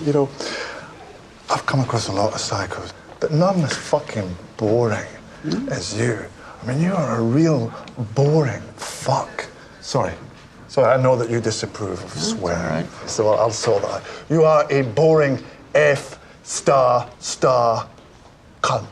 You know, I've come across a lot of psychos, but none as fucking boring as you. I mean, you are a real boring fuck. Sorry, I know that you disapprove of swearing, so I'll sort that out. You are a boring F star cunt.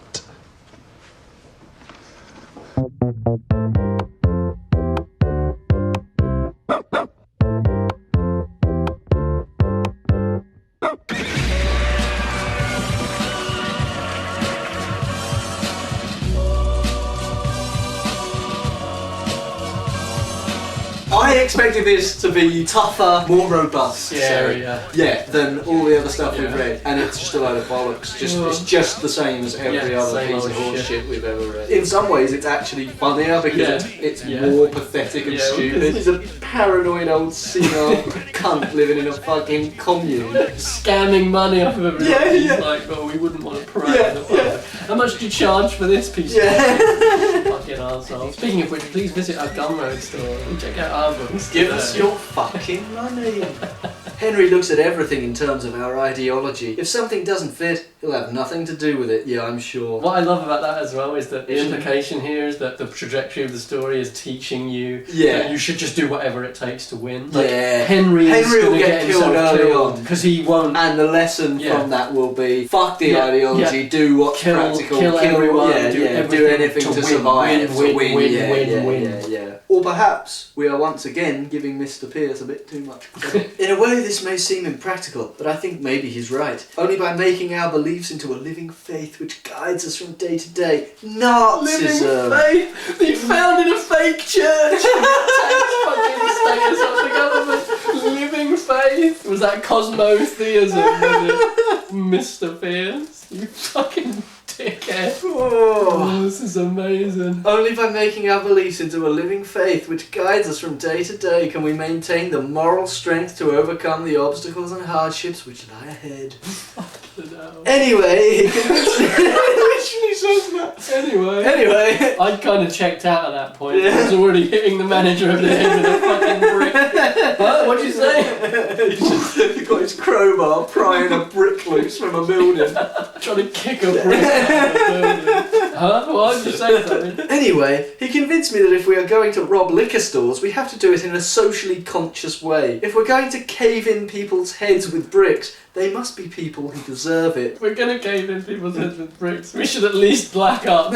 I expected this to be tougher, more robust, than all the other stuff we've read, and it's just a load of bollocks. It's just the same as every other piece of horseshit we've ever read. In some ways, it's actually funnier because it's more pathetic and stupid. He's a paranoid old senile cunt living in a fucking commune, scamming money off of everyone. He's like, well, we wouldn't want to pray in the public. How much do you charge for this piece of fucking arsehole? Speaking of which, please visit our Gumroad store and check out our books. Give us your fucking money. Henry looks at everything in terms of our ideology. If something doesn't fit, he'll have nothing to do with it, yeah, I'm sure. What I love about that as well is that the implication here is that the trajectory of the story is teaching you that you should just do whatever it takes to win. Like, Henry will get killed early on because he won't. And the lesson from that will be fuck the ideology, do what's practical, kill everyone, do anything to survive, win. Or perhaps we are once again giving Mr. Pierce a bit too much credit. In a way, this may seem impractical, but I think maybe he's right. Only by making our beliefs into a living faith which guides us from day to day. Nazism. Living faith? He founded a fake church! Takes fucking status of the government. Living faith? Was that cosmotheism, was it? Mr. Pierce? You fucking dickhead. Oh, this is amazing. Only by making our beliefs into a living faith which guides us from day to day can we maintain the moral strength to overcome the obstacles and hardships which lie ahead. Anyway, he says that. Anyway, I'd kind of checked out at that point. I was already hitting the manager over the head with a fucking brick. What'd you say? He got his crowbar prying a brick loose from a building. Trying to kick a brick out of the building. Why'd you say something? Anyway, he convinced me that if we are going to rob liquor stores, we have to do it in a socially conscious way. If we're going to cave in people's heads with bricks, they must be people who deserve it. If we're going to cave in people's heads with bricks, we should at least black up.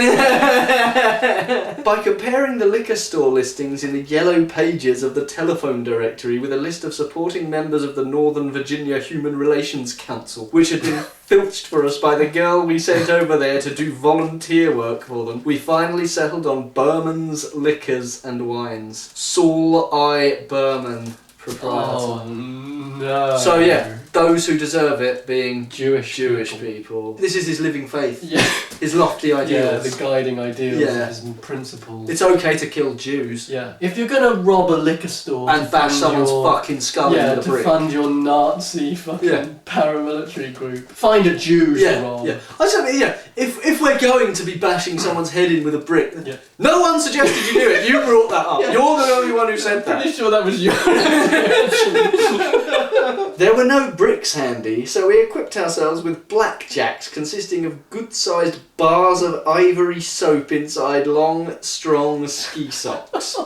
By comparing the liquor store listings in the yellow pages of the telephone directory with a list of supporting members of the Northern Virginia Human Relations Council, which had been filched for us by the girl we sent over there to do volunteer work for them, we finally settled on Berman's Liquors and Wines. Saul I. Berman, proprietor. Oh no. So yeah, those who deserve it being Jewish people. This is his living faith. Yeah. His lofty ideals. Yeah, the guiding ideals, his principles. It's okay to kill Jews. Yeah. If you're gonna rob a liquor store and bash someone's fucking skull into the brick. to fund your Nazi fucking paramilitary group, find a Jew to rob. Yeah. I just mean, if we're going to be bashing someone's head in with a brick, no one suggested you do it. You brought that up. You're the only one who said that. Pretty sure that was your. There were no bricks handy, so we equipped ourselves with blackjacks consisting of good-sized bars of ivory soap inside long, strong ski socks.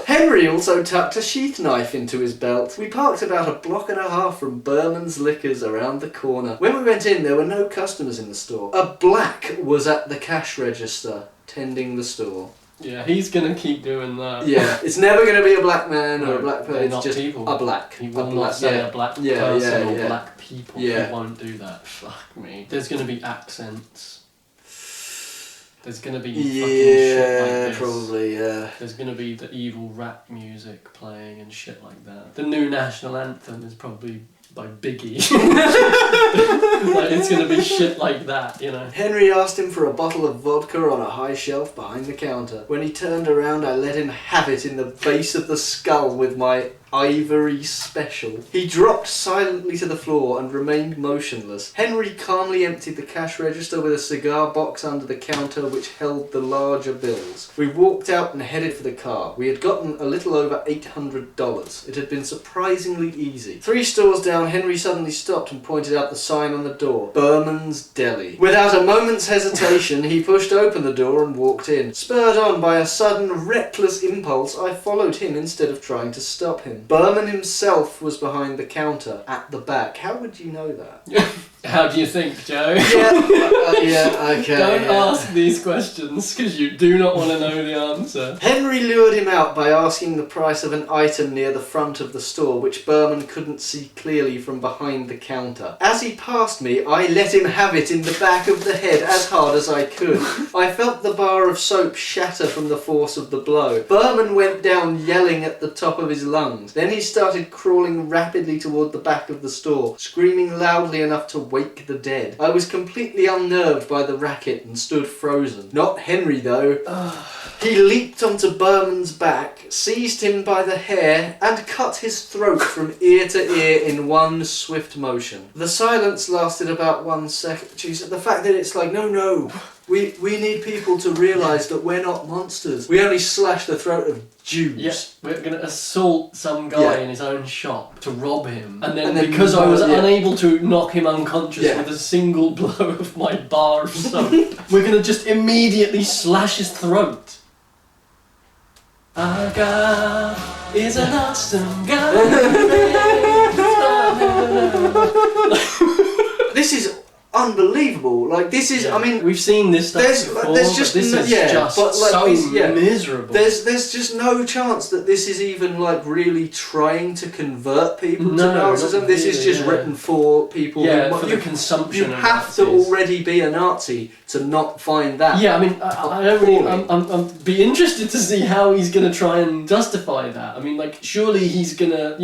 Henry also tucked a sheath knife into his belt. We parked about a block and a half from Berman's Liquors around the corner. When we went in, there were no customers in the store. A black was at the cash register, tending the store. Yeah, he's gonna keep doing that. Yeah, it's never gonna be a black man or a black person. It's not just people. a black. He will not say a black person or black people. Yeah. He won't do that. Fuck me. There's gonna be accents. There's gonna be fucking shit like this. Probably, yeah. There's gonna be the evil rap music playing and shit like that. The new national anthem is probably by Biggie. Like, it's gonna be shit like that, you know. Henry asked him for a bottle of vodka on a high shelf behind the counter. When he turned around, I let him have it in the base of the skull with my Ivory Special. He dropped silently to the floor and remained motionless. Henry calmly emptied the cash register with a cigar box under the counter which held the larger bills. We walked out and headed for the car. We had gotten a little over $800. It had been surprisingly easy. 3 stores down, Henry suddenly stopped and pointed out the sign on the door. Berman's Deli. Without a moment's hesitation, he pushed open the door and walked in. Spurred on by a sudden, reckless impulse, I followed him instead of trying to stop him. Berman himself was behind the counter, at the back. How would you know that? How do you think, Joe? Yeah, okay. Don't ask these questions, because you do not want to know the answer. Henry lured him out by asking the price of an item near the front of the store, which Berman couldn't see clearly from behind the counter. As he passed me, I let him have it in the back of the head as hard as I could. I felt the bar of soap shatter from the force of the blow. Berman went down yelling at the top of his lungs. Then he started crawling rapidly toward the back of the store, screaming loudly enough to wake the dead. I was completely unnerved by the racket and stood frozen. Not Henry, though. He leaped onto Berman's back, seized him by the hair, and cut his throat from ear to ear in one swift motion. The silence lasted about 1 second. Jeez, the fact that it's like, no, we need people to realise that we're not monsters. We only slash the throat of Jews. Yes, we're going to assault some guy in his own shop to rob him. And then because I I was unable to knock him unconscious with a single blow of my bar of soap, we're going to just immediately slash his throat. Our God is an awesome God. This is unbelievable. Like, this is, I mean, we've seen this stuff before, there's just but this is just so miserable. There's just no chance that this is even like really trying to convert people to Nazism. This is just written for people for the consumption. You have to already be a Nazi to not find that. Yeah, I mean, I don't really. I'm be interested to see how he's going to try and justify that. I mean, like, surely he's going to,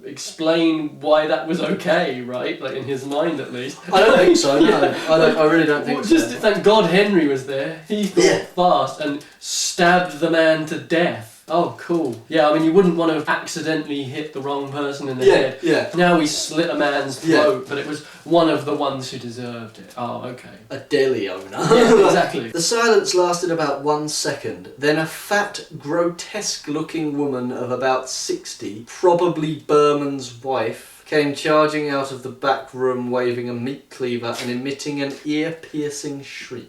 explain why that was okay, right? Like, in his mind at least. I don't think so. No, I really don't think so. Just thank God Henry was there. He thought fast and stabbed the man to death. Oh, cool. Yeah, I mean, you wouldn't want to have accidentally hit the wrong person in the head. Yeah. Now we slit a man's throat, but it was one of the ones who deserved it. Oh, okay. A deli owner. Yeah, exactly. The silence lasted about 1 second. Then a fat, grotesque-looking woman of about 60, probably Berman's wife, came charging out of the back room waving a meat cleaver and emitting an ear-piercing shriek.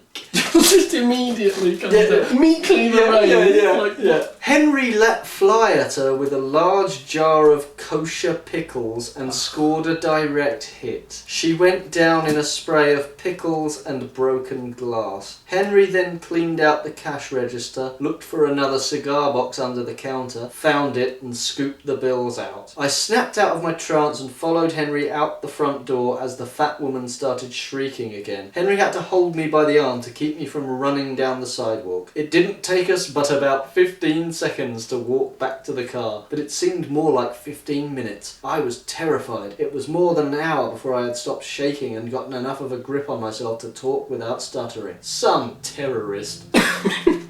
Just immediately comes down. Meat cleaver rain. Henry let fly at her with a large jar of kosher pickles and scored a direct hit. She went down in a spray of pickles and broken glass. Henry then cleaned out the cash register, looked for another cigar box under the counter, found it and scooped the bills out. I snapped out of my trance and followed Henry out the front door as the fat woman started shrieking again. Henry had to hold me by the arm to keep me from running down the sidewalk. It didn't take us but about 15 seconds to walk back to the car, but it seemed more like 15 minutes. I was terrified. It was more than an hour before I had stopped shaking and gotten enough of a grip on myself to talk without stuttering. Some terrorist.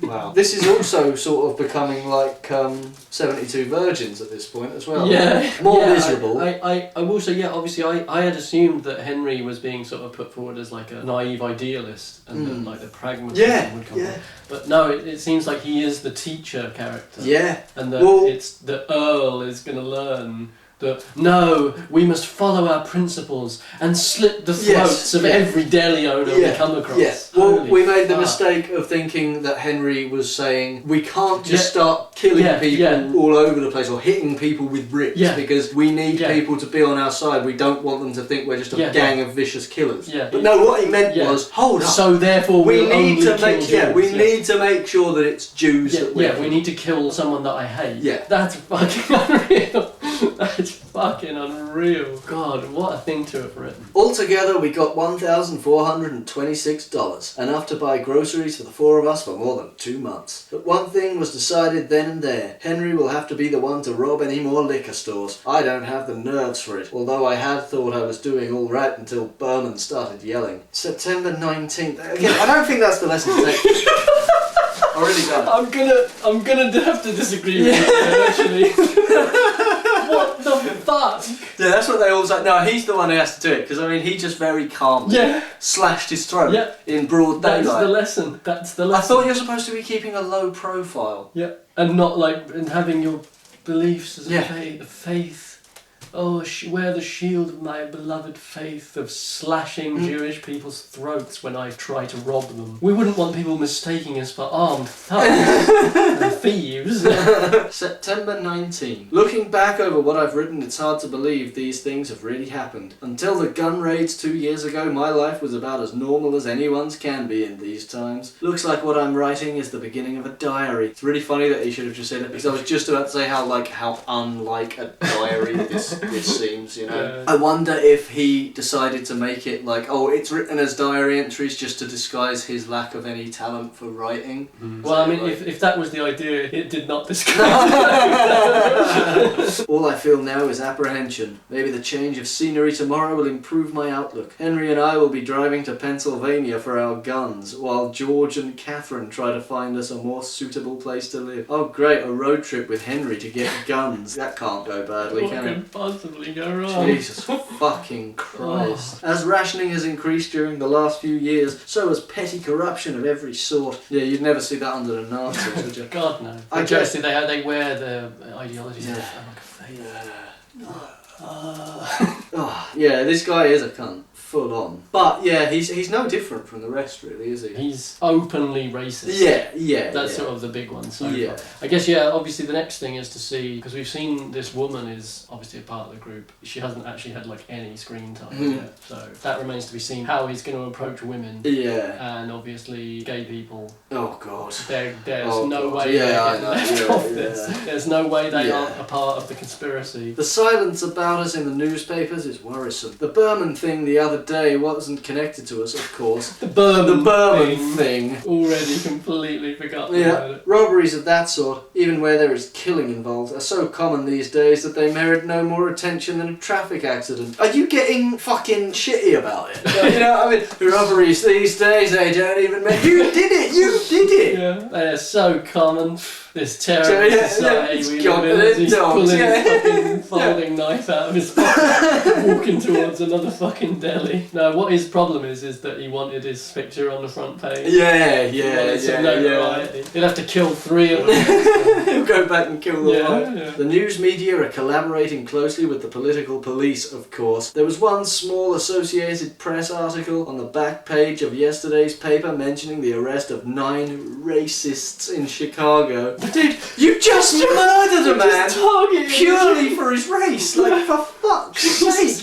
Wow. This is also sort of becoming like 72 Virgins at this point as well. Yeah. More miserable. I will say, obviously I had assumed that Henry was being sort of put forward as like a naive idealist and that like the pragmatism would come on. But no, it seems like he is the teacher character. Yeah. And that it's the Earl is going to learn that, no, we must follow our principles and slit the throats of every deli owner we come across. Yes. Well, we made the mistake of thinking that Henry was saying we can't just start killing people all over the place or hitting people with bricks because we need people to be on our side. We don't want them to think we're just a gang of vicious killers. Yeah. But no, what he meant was, hold up. So therefore we need to make need to make sure that it's Jews that we need to kill someone that I hate. Yeah. That's fucking unreal. That's fucking unreal. God, what a thing to have written. Altogether, we got $1,426, enough to buy groceries for the 4 of us for more than 2 months. But one thing was decided then and there. Henry will have to be the one to rob any more liquor stores. I don't have the nerves for it, although I had thought I was doing all right until Berman started yelling. September 19th. Again, I don't think that's the lesson to take. I really don't. I'm gonna have to disagree with you, actually. fuck? Yeah, that's what they all say. No, he's the one who has to do it, because I mean, he just very calmly slashed his throat in broad daylight. That's the lesson. That's the lesson. I thought you're supposed to be keeping a low profile. Yeah, and not like and having your beliefs as Yeah. a faith. Oh, wear the shield of my beloved faith of slashing Jewish people's throats when I try to rob them. We wouldn't want people mistaking us for armed thugs and thieves. September 19. Looking back over what I've written, it's hard to believe these things have really happened. Until the gun raids 2 years ago, my life was about as normal as anyone's can be in these times. Looks like what I'm writing is the beginning of a diary. It's really funny that he should have just said it, because I was just about to say how unlike a diary this seems, you know. Yeah. I wonder if he decided to make it like, oh, it's written as diary entries just to disguise his lack of any talent for writing. Well, I mean, if that was the idea, it did not disguise. All I feel now is apprehension. Maybe the change of scenery tomorrow will improve my outlook. Henry and I will be driving to Pennsylvania for our guns, while George and Catherine try to find us a more suitable place to live. Oh great, a road trip with Henry to get guns. That can't go badly, What can it? could possibly go wrong? Jesus fucking Christ. As rationing has increased during the last few years, so has petty corruption of every sort. Yeah, you'd never see that under the Nazis, would you? God, no. I I guess- guess they wear the ideologies Yeah. like a face. Oh, yeah, this guy is a cunt. Full on. But yeah, he's no different from the rest, really, is he? He's openly racist. Yeah. That's yeah. sort of the big one so Yeah. far. I guess, obviously the next thing is to see, because we've seen this woman is obviously a part of the group. She hasn't actually had like any screen time yet. So that remains to be seen how he's going to approach women. Yeah. And obviously gay people. Oh god. There's no God. way Yeah, they're I getting know. left Yeah, off yeah. this. There's no way they Yeah. aren't a part of the conspiracy. The silence about us in the newspapers is worrisome. The Berman thing the other day wasn't connected to us, of course. The Berman thing. Already completely forgotten about Yeah, it. robberies of that sort, even where there is killing involved, are so common these days that they merit no more attention than a traffic accident. Are you getting fucking shitty about it? You know what I mean? Robberies these days, they don't even make... You did it! You did it! Yeah, they are so common. This terrible society it's we gone live in. with He's dogs, pulling yeah. his fucking folding knife out of his pocket, walking towards another fucking deli. No, what his problem is that he wanted his picture on the front page. Yeah. He'll have to kill 3 of them. He'll go back and kill them all. Yeah. The news media are collaborating closely with the political police, of course. There was one small Associated Press article on the back page of yesterday's paper mentioning the arrest of 9 racists in Chicago. Dude, you just murdered a man purely for his race. Like, for fuck's sake.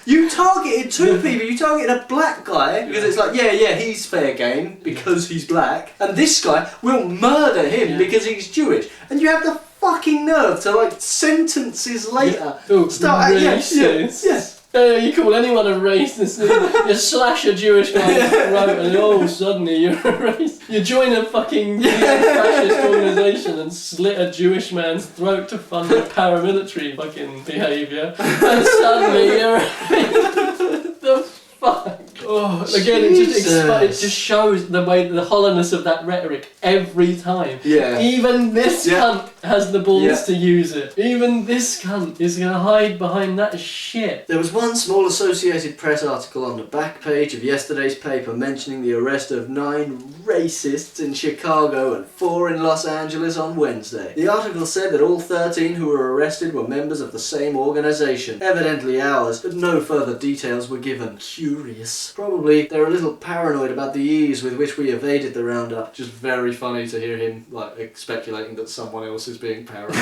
You targeted 2 people. You targeted a black guy because it's like, yeah, he's fair game because he's black. And this guy will murder him because he's Jewish. And you have the fucking nerve to, like, sentences later start... Racist. You call anyone a racist, you slash a Jewish guy's throat and suddenly you're a racist. You join a fucking fascist organisation and slit a Jewish man's throat to fund a paramilitary fucking behaviour and suddenly you're a racist. The fuck? Oh, again, it just shows the hollowness of that rhetoric every time. Yeah. Even this cunt has the balls to use it. Even this cunt is going to hide behind that shit. There was one small Associated Press article on the back page of yesterday's paper mentioning the arrest of 9 racists in Chicago and 4 in Los Angeles on Wednesday. The article said that all 13 who were arrested were members of the same organisation, evidently ours, but no further details were given. Curious. Probably they're a little paranoid about the ease with which we evaded the roundup. Just very funny to hear him speculating that someone else is being paranoid.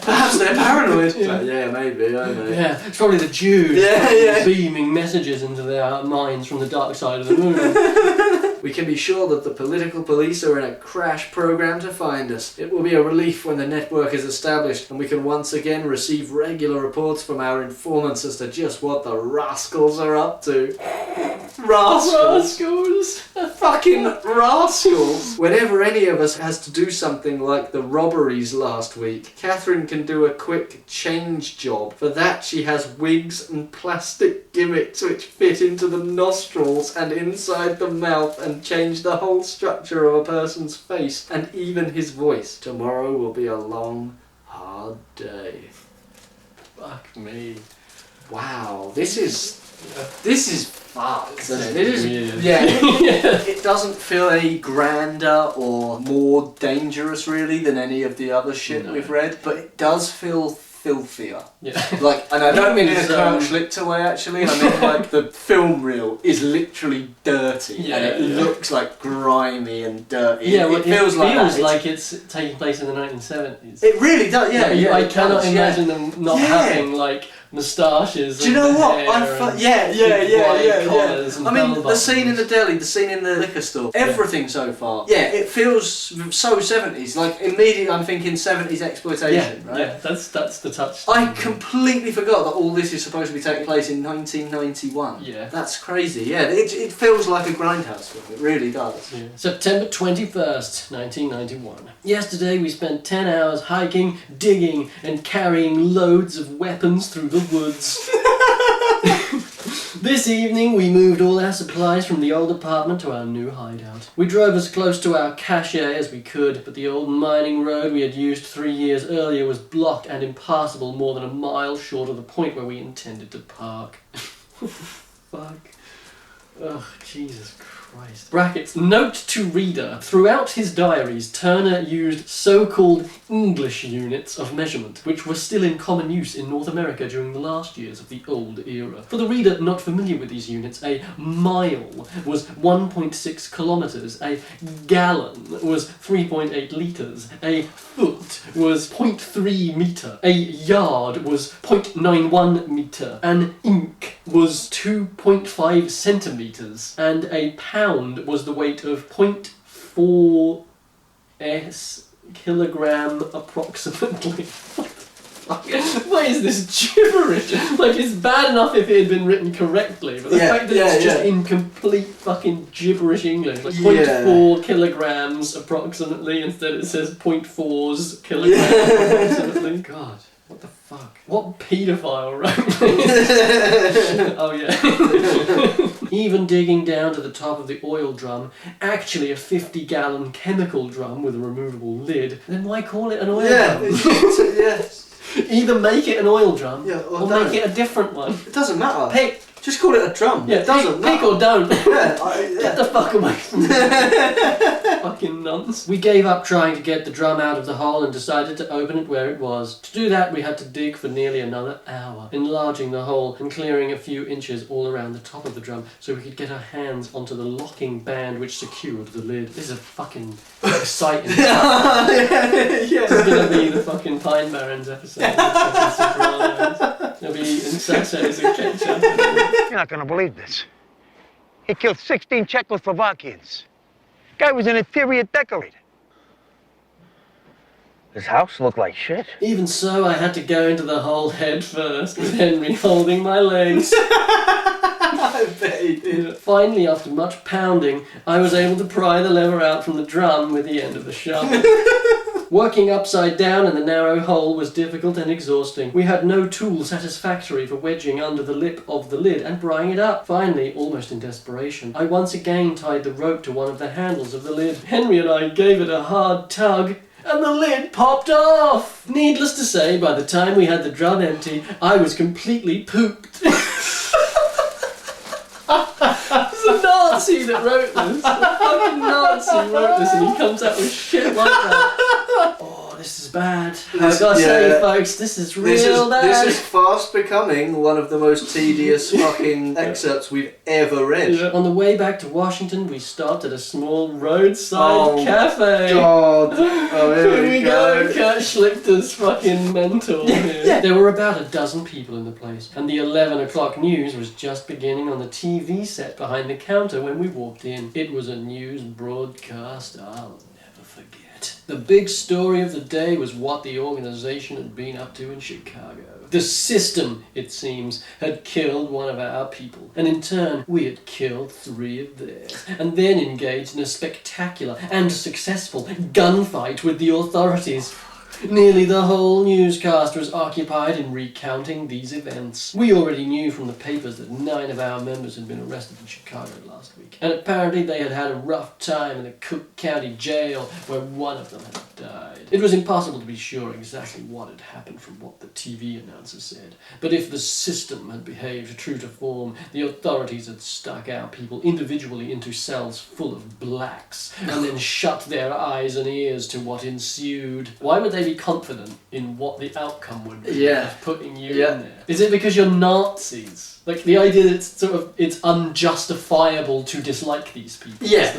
Perhaps they're paranoid. Maybe, I don't know. Yeah, it's probably the Jews beaming messages into their minds from the dark side of the moon. We can be sure that the political police are in a crash program to find us. It will be a relief when the network is established and we can once again receive regular reports from our informants as to just what the rascals are up to. Rascals! Fucking rascals! Whenever any of us has to do something like the robberies last week, Catherine can do a quick change job. For that she has wigs and plastic gimmicks which fit into the nostrils and inside the mouth and change the whole structure of a person's face and even his voice. Tomorrow will be a long, hard day. Fuck me. Wow, this is fucked, isn't it? It is Weird. weird. Yeah, it doesn't feel any grander or more dangerous really than any of the other shit we've read, but it does feel filthier. Yeah. Like, and I don't mean in a Kurt Schlichter way actually, I mean like the film reel is literally dirty and it looks like grimy and dirty. Yeah, it feels like that. like it's taking place in the 1970s. It really does, yeah. I cannot imagine them not having like moustaches. Do you know what? Yeah. I mean, the scene in the deli, the scene in the liquor store, everything so far. Yeah, it feels so 70s. Like immediately, I'm thinking 70s exploitation. Right? Yeah, that's the touch. I completely forgot that all this is supposed to be taking place in 1991. Yeah, that's crazy. Yeah, it feels like a grindhouse film. It really does. Yeah. September 21st, 1991. Yesterday we spent 10 hours hiking, digging, and carrying loads of weapons through the woods. This evening we moved all our supplies from the old apartment to our new hideout. We drove as close to our cache as we could, but the old mining road we had used 3 years earlier was blocked and impassable more than a mile short of the point where we intended to park. Fuck. Ugh, Jesus Christ. Brackets. Note to reader. Throughout his diaries, Turner used so-called English units of measurement, which were still in common use in North America during the last years of the old era. For the reader not familiar with these units, a mile was 1.6 kilometres, a gallon was 3.8 litres, a foot was 0.3 metre, a yard was 0.91 metre, an inch was 2.5 centimetres, and a pound was the weight of 0.4 kilogram approximately. What is this gibberish? Like, it's bad enough if it had been written correctly, but the fact that it's just in complete fucking gibberish English, like 0.4 kilograms approximately, instead it says 0.4s kilograms approximately. God. What the fuck? What paedophile wrote this? Oh yeah. Even digging down to the top of the oil drum, actually a 50-gallon chemical drum with a removable lid, then why call it an oil drum? Yes. Either make it an oil drum or don't. make it a different one. It doesn't matter. Pick. Just call it a drum. Yeah, it doesn't matter. Pick or don't. Yeah, Get the fuck away from me. Fucking nonce. We gave up trying to get the drum out of the hole and decided to open it where it was. To do that, we had to dig for nearly another hour, enlarging the hole and clearing a few inches all around the top of the drum so we could get our hands onto the locking band which secured the lid. This is a fucking exciting stuff. This is gonna be the fucking Pine Barrens episode of the fucking Sopranos. They'll be eating sachets and ketchup. You're not gonna believe this. He killed 16 Czechoslovakians. Guy was an interior decorator. His house looked like shit. Even so, I had to go into the hole head first, with Henry holding my legs. I bet he did. Finally, after much pounding, I was able to pry the lever out from the drum with the end of the shovel. Working upside down in the narrow hole was difficult and exhausting. We had no tool satisfactory for wedging under the lip of the lid and prying it up. Finally, almost in desperation, I once again tied the rope to one of the handles of the lid. Henry and I gave it a hard tug, and the lid popped off! Needless to say, by the time we had the drum empty, I was completely pooped. It's a Nazi that wrote this. A fucking Nazi wrote this, and he comes out with shit like that. Oh, this is bad. I gotta say, folks, this is real bad. This is fast becoming one of the most tedious fucking excerpts we've ever read. Yeah. On the way back to Washington, we stopped at a small roadside cafe. God. Oh, here we go. Kurt Schlichter's fucking mentor here. There were about a dozen people in the place, and the 11 o'clock news was just beginning on the TV set behind the counter when we walked in. It was a news broadcast I'll never forget. The big story of the day was what the organization had been up to in Chicago. The system, it seems, had killed one of our people, and in turn, we had killed 3 of theirs, and then engaged in a spectacular and successful gunfight with the authorities. Nearly the whole newscast was occupied in recounting these events. We already knew from the papers that 9 of our members had been arrested in Chicago last week, and apparently they had had a rough time in the Cook County jail where one of them had died. It was impossible to be sure exactly what had happened from what the TV announcer said, but if the system had behaved true to form, the authorities had stuck our people individually into cells full of blacks, and then shut their eyes and ears to what ensued. Why would they be confident in what the outcome would be of putting you in there? Is it because you're Nazis? Like the idea that it's unjustifiable to dislike these people. Yeah.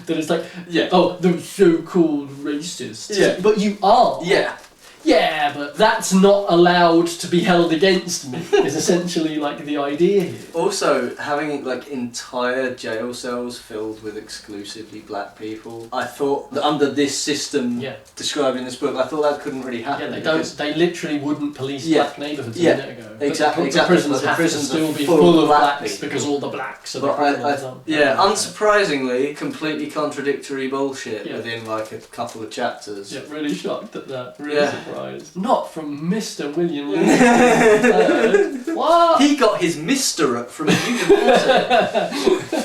That it's like, oh, those so-called racists. Yeah. But you are. Yeah. Yeah, but that's not allowed to be held against me, is essentially like the idea here. Also, having like entire jail cells filled with exclusively black people, I thought that under this system described in this book, I thought that couldn't really happen. Yeah, they literally wouldn't police black neighbourhoods a minute ago. Exactly. The prisons have to still be full of blacks people. because all the blacks are the But criminals. unsurprisingly, completely contradictory bullshit within like a couple of chapters. Yeah, really shocked at that. Really surprised. Not from Mr. William Lee. What? He got his misterate from a university.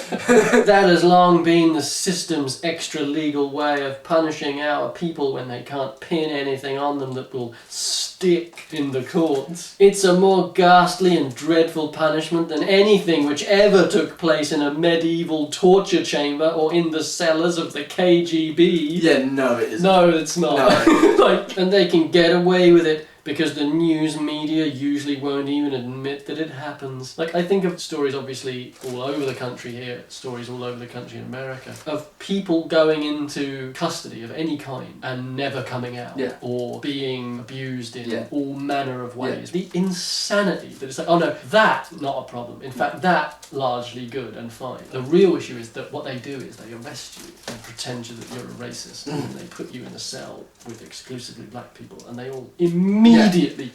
That has long been the system's extra-legal way of punishing our people when they can't pin anything on them that will stick in the courts. It's a more ghastly and dreadful punishment than anything which ever took place in a medieval torture chamber or in the cellars of the KGB. Yeah, no, it isn't. No, it's not. No. And they can get away with it because the news media usually won't even admit that it happens. Like, I think of stories obviously all over the country here, stories all over the country in America, of people going into custody of any kind and never coming out, or being abused in all manner of ways. The insanity that it's like, oh no, that's not a problem. In fact, that's largely good and fine. The real issue is that what they do is they arrest you and pretend that you're a racist, and they put you in a cell with exclusively black people, and they all immediately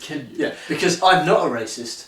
kill you. Yeah, because I'm not a racist,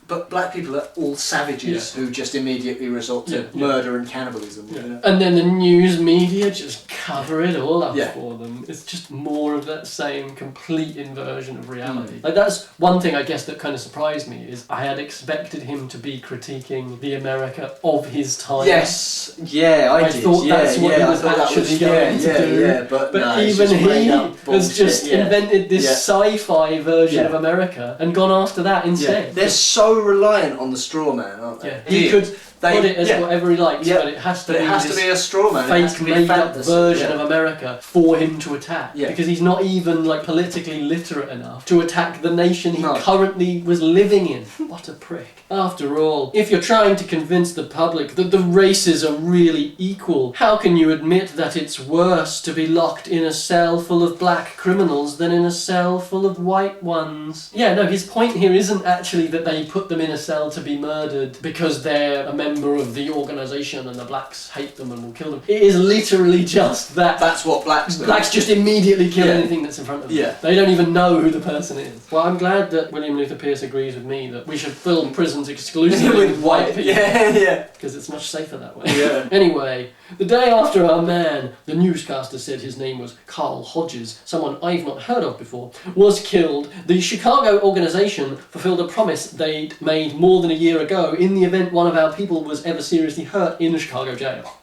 but black people are all savages who just immediately resort to murder and cannibalism. You know? And then the news media just cover it all up for them. It's just more of that same complete inversion of reality. Like, that's one thing I guess that kind of surprised me, is I had expected him to be critiquing the America of his time. Yes, I did. Thought that's what he was actually going to do. But no, even he has just invented this sci-fi version of America and gone after that instead. They're so reliant on the straw man, aren't they? He could put it as whatever he likes, but it has to be a straw man. Fake made-up version of America for him to attack. Because he's not even like politically literate enough to attack the nation he currently was living in. What a prick. After all, if you're trying to convince the public that the races are really equal, how can you admit that it's worse to be locked in a cell full of black criminals than in a cell full of white ones? Yeah, no, his point here isn't actually that they put them in a cell to be murdered because they're a member of the organisation and the blacks hate them and will kill them. It is literally just that. That's what blacks do. Blacks just immediately kill anything that's in front of them. Yeah. They don't even know who the person is. Well, I'm glad that William Luther Pierce agrees with me that we should fill prisons exclusively with white people. Because it's much safer that way. Anyway, the day after our man, the newscaster said his name was Carl Hodges, someone I've not heard of before, was killed, the Chicago organisation fulfilled a promise they'd made more than a year ago in the event one of our people was ever seriously hurt in a Chicago jail.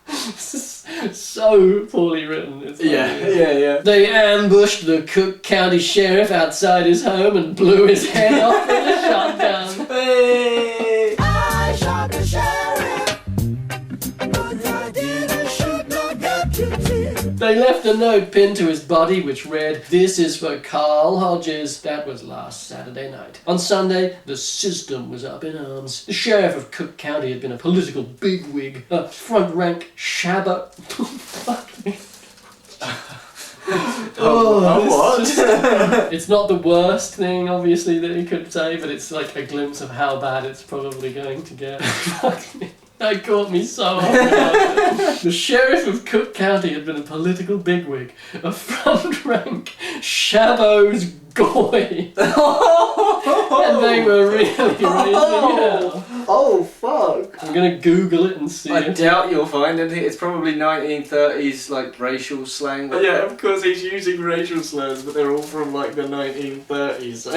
This is so poorly written. It's They ambushed the Cook County sheriff outside his home and blew his head off with a shotgun. Hey! I shot the sheriff, but I didn't shoot no deputy. They left a note pinned to his body which read, "This is for Carl Hodges." That was last Saturday night. On Sunday, the system was up in arms. The sheriff of Cook County had been a political bigwig, a front-rank shabba... Fuck me. It's not the worst thing, obviously, that he could say, but it's like a glimpse of how bad it's probably going to get. Fuck me. That caught me so off guard. The sheriff of Cook County had been a political bigwig, a front-rank Shabo's goy. And they were really raising hell. Oh, fuck. I'm gonna Google it and see I it. doubt you'll find anything. It's probably 1930s, like, racial slang. But yeah, of course he's using racial slurs, but they're all from, like, the 1930s, so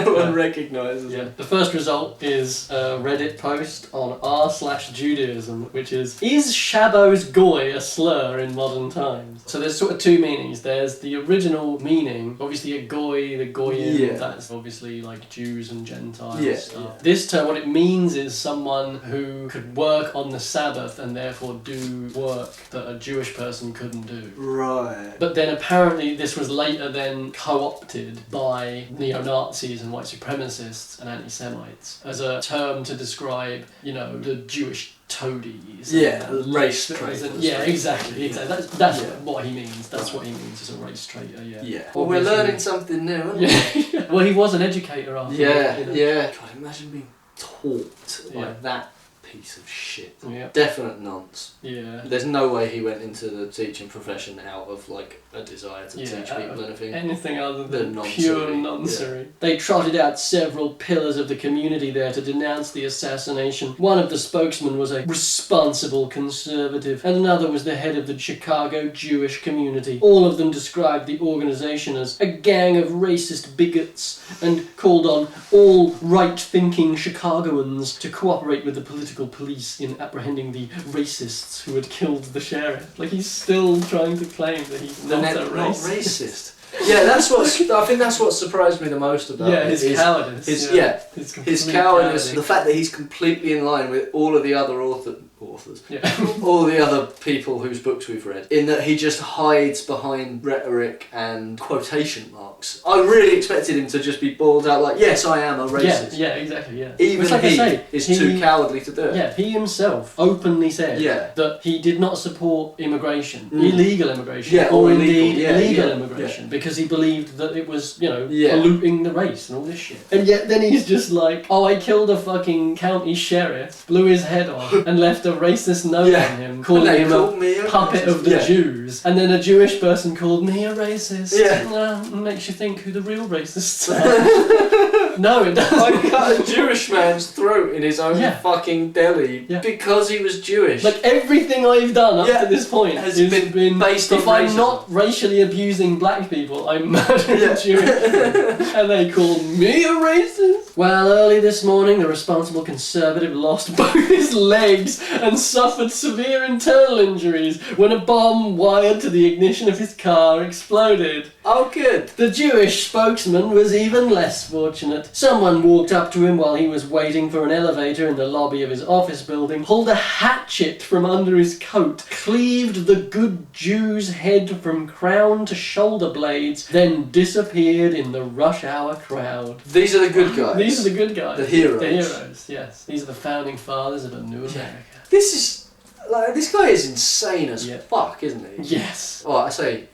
no one recognises Yeah. them. The first result is a Reddit post on r/Judaism, which is Shabbos Goy a slur in modern times? So there's sort of two meanings. There's the original meaning, obviously a Goy, the Goyim, Yeah. that's obviously like Jews and Gentiles Yeah, stuff. yeah. This term, what it means is someone who could work on the Sabbath and therefore do work that a Jewish person couldn't do. Right. But then apparently this was later then co-opted by neo-Nazis and white supremacists and anti-Semites as a term to describe, you know, the Jewish toadies. Yeah, and race traitors. traitors. Yeah, exactly. That's Yeah. what he means. That's what he means as a race traitor, yeah. Yeah. Well, we're Obviously. learning something new, aren't we? Yeah. Well, he was an educator after Yeah, all, you know. yeah. God, imagine being taught Yeah. like that piece of shit. Yeah. Definite nonce. Yeah. There's no way he went into the teaching profession out of like a desire to Yeah, teach people anything. Anything other than The pure noncery, noncery. They trotted out several pillars of the community there to denounce the assassination. One of the spokesmen was a responsible conservative, and another was the head of the Chicago Jewish community. All of them described the organization as a gang of racist bigots and called on all right-thinking Chicagoans to cooperate with the political police in apprehending the racists who had killed the sheriff. Like, he's still trying to claim that he's not a Not racist. racist. Yeah, that's what I think. That's what surprised me the most about Yeah, it. his is cowardice. His His his complete cowardice. cowardice. The fact that he's completely in line with all of the other authors, Yeah. all the other people whose books we've read, in that he just hides behind rhetoric and quotation marks. I really expected him to just be bawled out like, "Yes, I am a racist." Yeah, exactly, yeah. Even Which, like he I say, is too cowardly to do it. Yeah, he himself openly said Yeah. that he did not support immigration, Mm. illegal immigration, Yeah, or or illegal, indeed yeah, legal yeah, immigration, because he believed that it was, you know, Yeah. polluting the race and all this shit. And yet then he's just like, oh, I killed a fucking county sheriff, blew his head off, and left a racist note Yeah. on him, calling And they him called a me a puppet racist. of the Yeah. Jews. And then a Jewish person called me a racist. Yeah. Makes you think who the real racists are. No, it doesn't. I cut a Jewish man's throat in his own Yeah. fucking deli Yeah. because he was Jewish. Like, everything I've done up Yeah, to this point has has been been based if on I'm racism. not racially abusing black people, I'm murdering Yeah. Jewish people. And they call me a racist? Well, early this morning, the responsible conservative lost both his legs and suffered severe internal injuries when a bomb wired to the ignition of his car exploded. Oh, good. The Jewish spokesman was even less fortunate. Someone walked up to him while he was waiting for an elevator in the lobby of his office building, pulled a hatchet from under his coat, cleaved the good Jew's head from crown to shoulder blades, then disappeared in the rush hour crowd. These are the good guys. These are the good guys. The heroes. The heroes, yes. These are the founding fathers of a new America. This is like this guy is insane as Yeah. fuck, isn't he? Yes. Oh, I say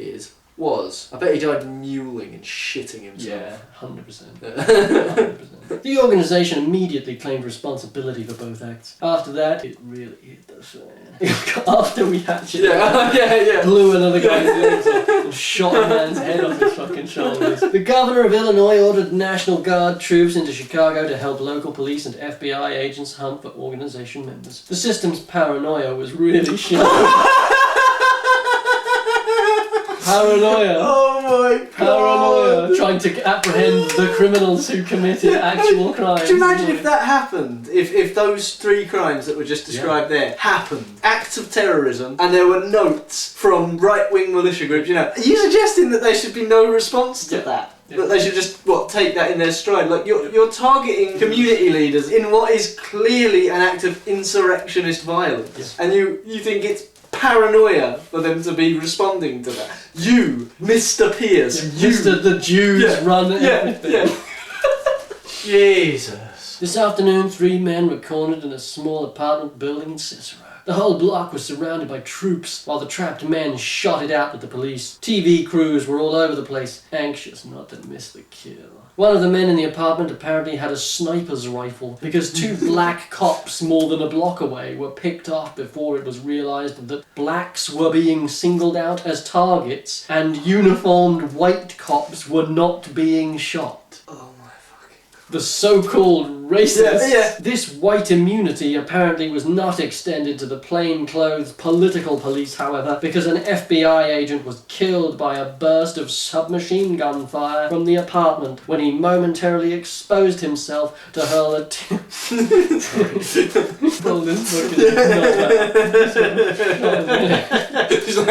was. I bet he died mewling and shitting himself. Yeah, 100%. 100%. The organisation immediately claimed responsibility for both acts. After that, it really hit the fan. After we hatcheted Yeah. blew another guy's legs off and shot a man's head off his fucking shoulders. The governor of Illinois ordered National Guard troops into Chicago to help local police and FBI agents hunt for organisation members. The system's paranoia was really shown. Paranoia. Oh my Paranoia. god. Trying to apprehend the criminals who committed actual crimes. Could you imagine if that happened? If those three crimes that were just described there happened? Acts of terrorism, and there were notes from right-wing militia groups, you know. Are you suggesting that there should be no response to that? Yeah. That they should just, take that in their stride? Like, you're targeting community leaders in what is clearly an act of insurrectionist violence. Yeah. And you think it's paranoia for them to be responding to that. You, Mr. Pierce, you. Mr. The Jews run everything. Yeah. Jesus. This afternoon, 3 men were cornered in a small apartment building in Cicero. The whole block was surrounded by troops, while the trapped men shot it out with the police. TV crews were all over the place, anxious not to miss the kill. One of the men in the apartment apparently had a sniper's rifle, because 2 black cops more than a block away were picked off before it was realised that blacks were being singled out as targets and uniformed white cops were not being shot. Oh my fucking. The so-called racists. Yeah. This white immunity apparently was not extended to the plainclothes political police, however, because an FBI agent was killed by a burst of submachine gun fire from the apartment when he momentarily exposed himself to hurl a Well, this book is not bad. She's like,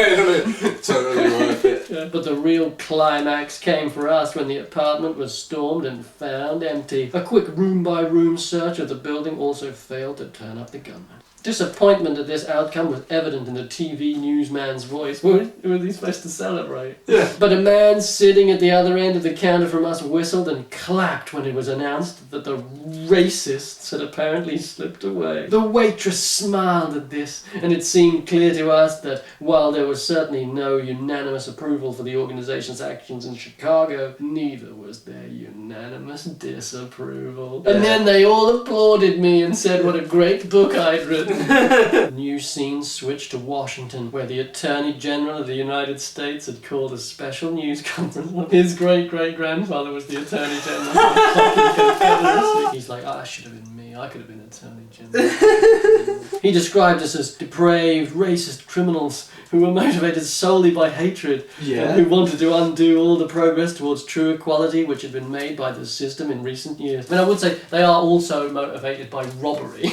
totally worth it. Yeah. But the real climax came for us when the apartment was stormed and found empty. A quick room-by-room search of the building also failed to turn up the gunman. Disappointment at this outcome was evident in the TV newsman's voice. What were they supposed to celebrate? Yeah. But a man sitting at the other end of the counter from us whistled and clapped when it was announced that the racists had apparently slipped away. The waitress smiled at this, and it seemed clear to us that while there was certainly no unanimous approval for the organization's actions in Chicago, neither was there unanimous disapproval. And then they all applauded me and said what a great book I'd written. New scene switched to Washington, where the Attorney General of the United States had called a special news conference. His great-great-grandfather was the Attorney General of the fucking Confederacy. He's like, I should have been me. I could have been Attorney General. He described us as depraved, racist criminals who were motivated solely by hatred and who wanted to undo all the progress towards true equality which had been made by the system in recent years. I mean, I would say they are also motivated by robbery.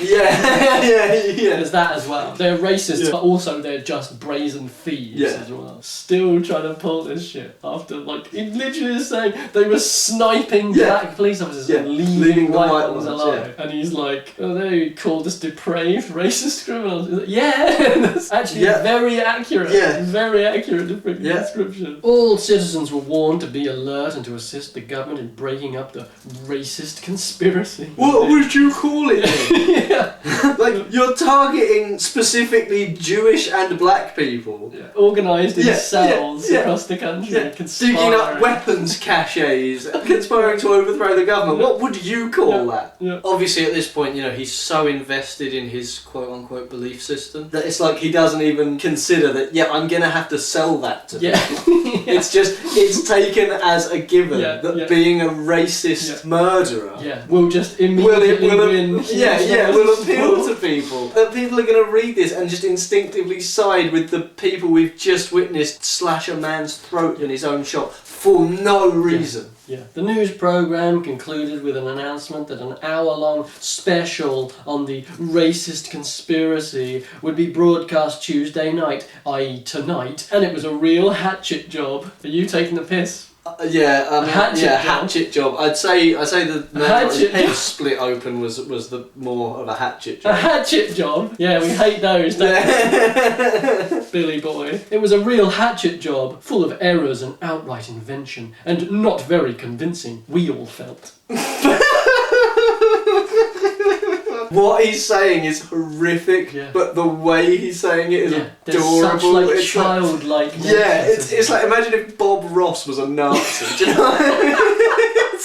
There's that as well. They're racist, but also they're just brazen thieves as well. Still trying to pull this shit after, like, it literally is saying they were sniping black police officers and leaving white ones alive. And he's like, oh, they called us depraved, racist criminals. He's like, that's actually very accurate. Very accurate description. All citizens were warned to be alert and to assist the government in breaking up the racist conspiracy. What would you call it then? Like, you're targeting specifically Jewish and black people. Organised in cells across the country. Digging up weapons caches, conspiring to overthrow the government. What would you call that? Obviously at this point, you know, he's so invested in his quote-unquote belief system that it's like he doesn't even consider that, I'm going to have to sell that to people. It's just, it's taken as a given that being a racist murderer will just immediately win. Will appeal to people. That people are going to read this and just instinctively side with the people we've just witnessed slash a man's throat in his own shop for no reason. The news programme concluded with an announcement that an hour-long special on the racist conspiracy would be broadcast Tuesday night, i.e. tonight, and it was a real hatchet job. Are you taking the piss? Hatchet job. I'd say the head split open was the more of a hatchet job. A hatchet job? Yeah, we hate those, don't we? Billy boy. It was a real hatchet job, full of errors and outright invention, and not very convincing, we all felt. What he's saying is horrific, but the way he's saying it is adorable. Such, like, childlike. It's like, imagine if Bob Ross was a Nazi. Do you know what I mean?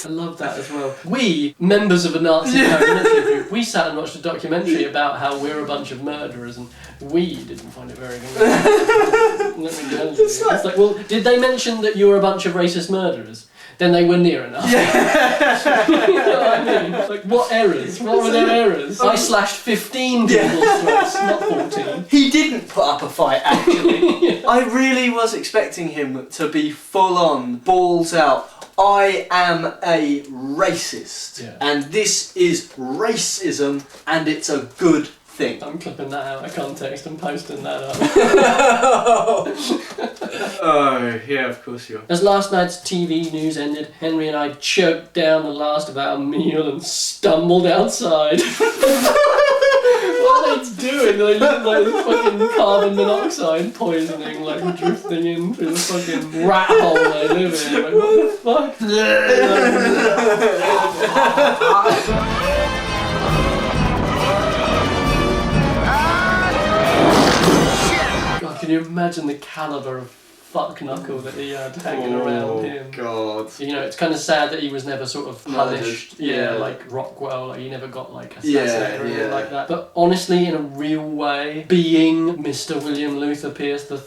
I love that as well. We, members of a Nazi paramilitary group, we sat and watched a documentary about how we're a bunch of murderers, and we didn't find it very good. Let me tell you. It's like, well, did they mention that you're a bunch of racist murderers? Then they were near enough. You know what I mean? Like, what errors? What were their errors? I slashed 15 people's throats, not 14. He didn't put up a fight, actually. I really was expecting him to be full on, balls out. I am a racist, and this is racism, and it's a good thing. I'm clipping that out of context and posting that up. Oh, yeah, of course you are. As last night's TV news ended, Henry and I choked down the last of our meal and stumbled outside. What are they doing? They look like fucking carbon monoxide poisoning, like drifting in through the fucking rat hole they live in. Like, what the fuck? Can you imagine the calibre of fuck knuckle that he had hanging around him? God. You know, it's kind of sad that he was never sort of punished. Like Rockwell, like he never got like assassinated or anything like that. But honestly, in a real way, being Mr. William Luther Pierce III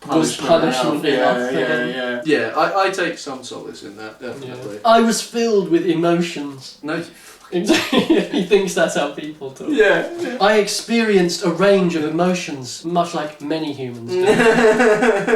was punishment enough for him. Yeah, I take some solace in that, definitely. I was filled with emotions. No, you fucking Exactly. He thinks that's how people talk. Yeah. I experienced a range of emotions, much like many humans do.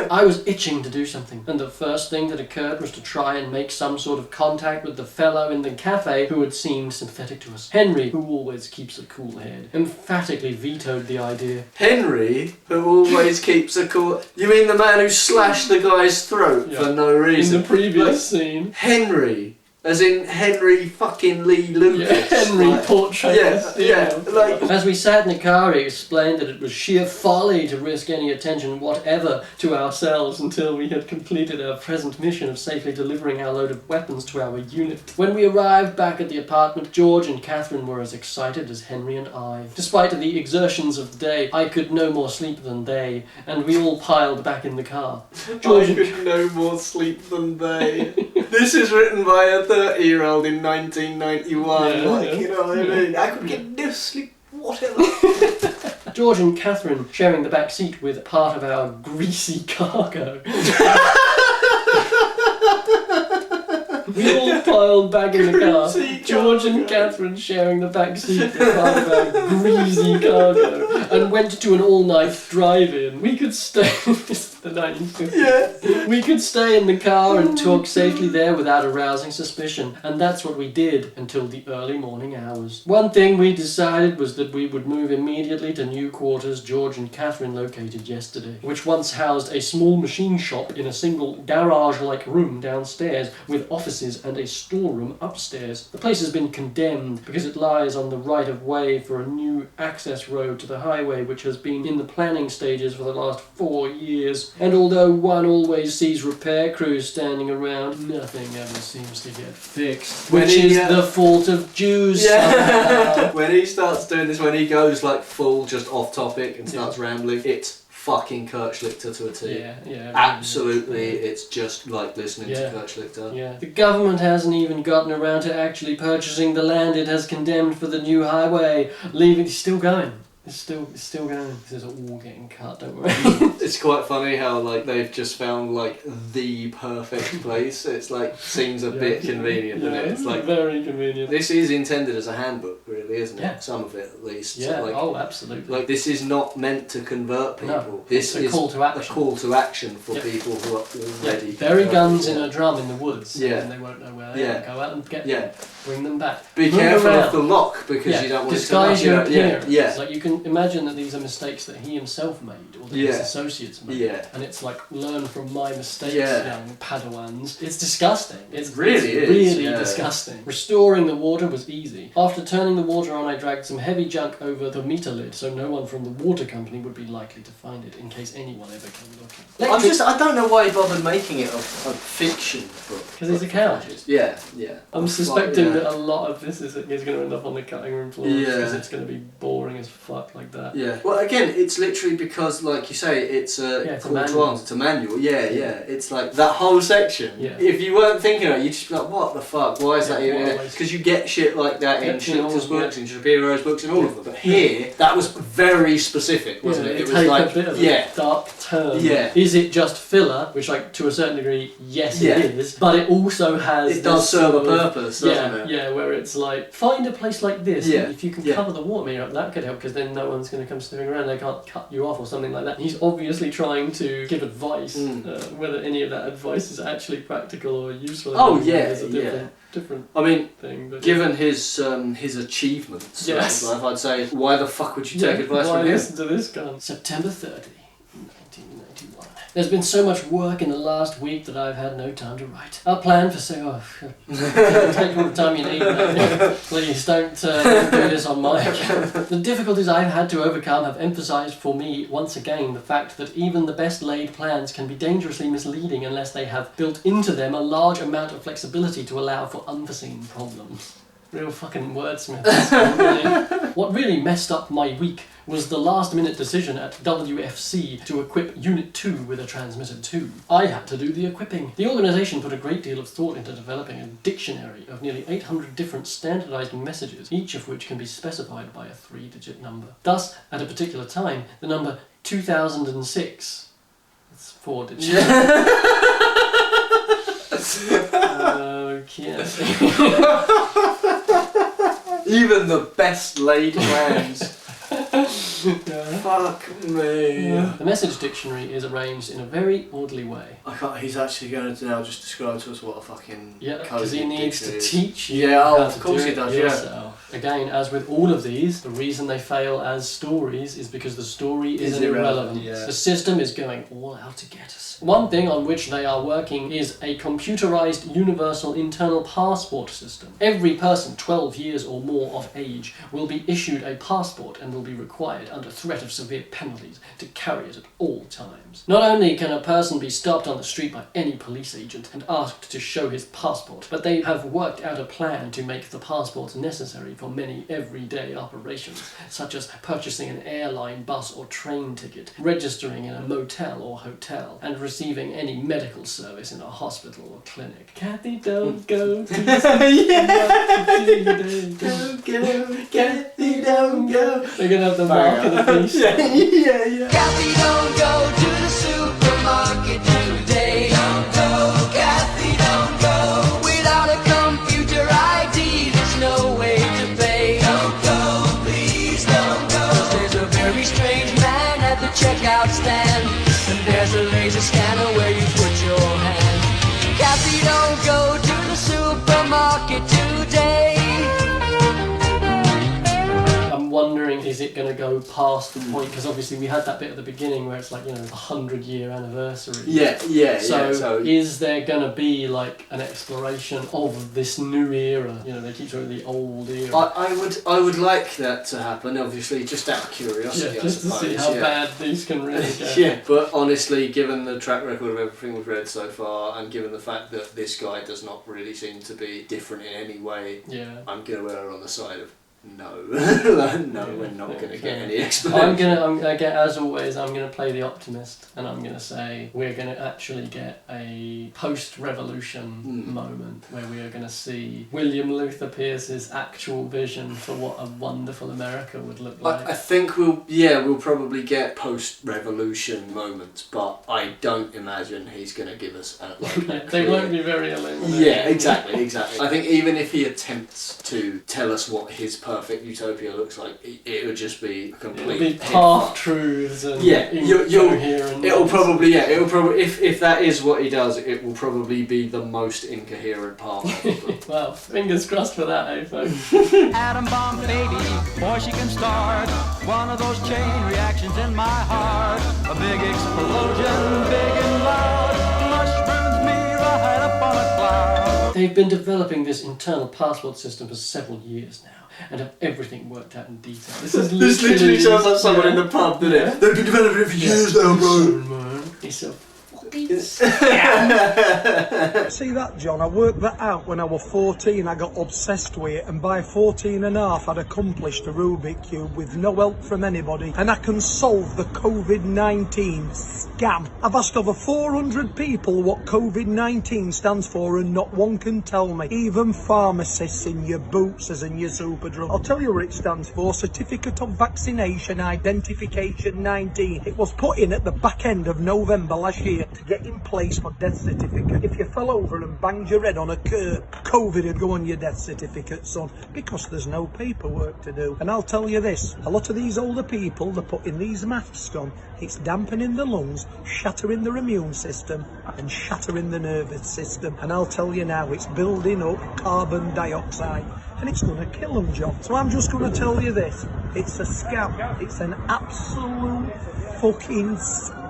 I was itching to do something, and the first thing that occurred was to try and make some sort of contact with the fellow in the cafe who had seemed sympathetic to us. Henry, who always keeps a cool head, emphatically vetoed the idea. Henry, who always keeps a cool... You mean the man who slashed the guy's throat for no reason? In the previous scene. Henry. As in Henry fucking Lee Lucas. Yeah, Henry portrait. As we sat in the car, he explained that it was sheer folly to risk any attention whatever to ourselves until we had completed our present mission of safely delivering our load of weapons to our unit. When we arrived back at the apartment, George and Catherine were as excited as Henry and I. Despite the exertions of the day, I could no more sleep than they, and we all piled back in the car. George could no more sleep than they. This is written by a 30-year-old in 1991. You know what I mean? I could get no sleep, whatever. George and Catherine sharing the back seat with part of our greasy cargo. We all piled back in the car. George and Catherine sharing the back seat with part of our greasy cargo, and went to an all-night drive-in. We could stay. The 1950s. Yeah. We could stay in the car and talk safely there without arousing suspicion, and that's what we did until the early morning hours. One thing we decided was that we would move immediately to new quarters George and Catherine located yesterday, which once housed a small machine shop in a single garage-like room downstairs with offices and a storeroom upstairs. The place has been condemned because it lies on the right-of-way for a new access road to the highway, which has been in the planning stages for the last 4 years. And although one always sees repair crews standing around, nothing ever seems to get fixed. Which is the fault of Jews. Yeah. When he starts doing this, when he goes like full just off topic and starts rambling, it's fucking Kirchlichter to a T. Yeah. Absolutely, it's just like listening to Kirchlichter. Yeah. The government hasn't even gotten around to actually purchasing the land it has condemned for the new highway, leaving it still going. It's still going. This is all getting cut, don't worry. It's quite funny how like they've just found like the perfect place. It's like seems a bit convenient, doesn't it? It's like very convenient. This is intended as a handbook, really, isn't it? Yeah. Some of it at least. Yeah. So, like, Absolutely. Like this is not meant to convert people. No, this it's a is call to action. a call to action for people who are already. Bury guns in a drum in the woods. Yeah. And they won't know where they are. Go out and get them. Bring them back. Be Move careful around. of the lock because you don't want disguise it to your appearance. Yeah. Like you can imagine that these are mistakes that he himself made or that his associates made. Yeah. And it's like learn from my mistakes, Yeah. young Padawans. It's disgusting. It's really disgusting. Restoring the water was easy. After turning the water on, I dragged some heavy junk over the meter lid so no one from the water company would be likely to find it in case anyone ever came looking. I don't know why he bothered making it a fiction book. Because he's a coward. Yeah. I'm suspecting that a lot of this is going to end up on the cutting room floor because it's going to be boring as fuck like that. Yeah. Well, again, it's literally because, like you say, it's a call to arms. It's a manual. Yeah. It's like that whole section. Yeah. If you weren't thinking of it, you'd just be like, what the fuck? Why is that even in there? Because you get shit like that in Schlichter's books, in Shapiro's books, in all of them. But here, that was very specific, wasn't it? It was like, a bit of a dark turn. Yeah. Is it just filler? Which, like, to a certain degree, yes, it is. But it also has. It does serve a purpose, doesn't it? Yeah, where it's like, find a place like this. Yeah. If you can cover the water meter up, that could help because then no one's going to come sniffing around. They can't cut you off or something like that. He's obviously trying to give advice. Whether any of that advice is actually practical or useful. Is a different I mean, thing. But given his achievements in his life, I'd say, why the fuck would you take advice from him? Listen to this guy. September 30, 1991. There's been so much work in the last week that I've had no time to write. Our plan for take all the time you need. Mate. Please don't do this on my account. The difficulties I've had to overcome have emphasised for me once again the fact that even the best laid plans can be dangerously misleading unless they have built into them a large amount of flexibility to allow for unforeseen problems. Real fucking wordsmiths. What really messed up my week was the last-minute decision at WFC to equip Unit 2 with a transmitter 2. I had to do the equipping. The organisation put a great deal of thought into developing a dictionary of nearly 800 different standardised messages, each of which can be specified by a 3-digit number. Thus, at a particular time, the number 2006, that's 4 digits. Okay. Even the best laid plans. Fuck me. The message dictionary is arranged in a very orderly way. I can't. He's actually going to now just describe to us what a fucking Because he needs to dictionary is. teach you Yeah, how of to course do he it does, yourself. Again, as with all of these, the reason they fail as stories is because the story is an irrelevance. yeah. The system is going all out to get us. One thing on which they are working is a computerized universal internal passport system. Every person 12 years or more of age will be issued a passport and will be required under threat of severe penalties to carry it at all times. Not only can a person be stopped on the street by any police agent and asked to show his passport, but they have worked out a plan to make the passport necessary for many everyday operations, such as purchasing an airline, bus or train ticket, registering in a motel or hotel, and receiving any medical service in a hospital or clinic. Kathy, don't go to the Don't go, Kathy, don't go. They're gonna have the mark of the beast. Yeah. Kathy, don't go to the supermarket today. Don't go, Kathy, don't go. Without a computer ID, there's no way to pay. Don't go, please don't go. 'Cause there's a very strange man at the checkout stand, and there's a laser scanner where you put your hand. Kathy, don't go to the supermarket today. I'm wondering, is it going to go past the point? Because obviously we had that bit at the beginning where it's like, you know, 100-year anniversary. So is there going to be like an exploration of this new era? You know, they keep talking the old era. I would like that to happen, obviously, just out of curiosity, yeah, I just to suppose. see how bad these can really go. Yeah, but honestly, given the track record of everything we've read so far, and given the fact that this guy does not really seem to be different in any way, Yeah. I'm going to err on the side of no. No, we're not going to get any explanation. As always, I'm gonna play the optimist, and I'm gonna say we're gonna actually get a post-revolution moment where we are gonna see William Luther Pierce's actual vision for what a wonderful America would look like. I think we'll probably get post-revolution moments, but I don't imagine he's going to give us a They won't be very illuminating. Yeah, exactly. I think even if he attempts to tell us what his perfect utopia looks like, it would just be a complete It'll be half-truths and incoherent. It'll probably if that is what he does, it will probably be the most incoherent part of the book. Well, fingers crossed for that, eh, folks? Atom bomb baby, boy she can start one of those chain reactions in my heart. A big explosion, big and loud, mushrooms me right up on a cloud. They've been developing this internal passport system for several years now and have everything worked out in detail. This literally sounds like someone in the pub, doesn't it? They've been developing it for years now, bro. It's a See that, John? I worked that out when I was 14. I got obsessed with it, and by 14 and a half I'd accomplished a Rubik Cube with no help from anybody, and I can solve the COVID-19 scam. I've asked over 400 people what COVID-19 stands for, and not one can tell me. Even pharmacists in your Bootses and your Superdrug. I'll tell you what it stands for: Certificate of Vaccination Identification 19. It was put in at the back end of November last year to get in place for death certificate. If you fell over and banged your head on a curb, COVID would go on your death certificate, son, because there's no paperwork to do. And I'll tell you this, a lot of these older people, they're putting these masks on. It's dampening the lungs, shattering their immune system, and shattering the nervous system. And I'll tell you now, it's building up carbon dioxide, and it's going to kill them, John. So I'm just going to tell you this, it's a scam. It's an absolute fucking scam.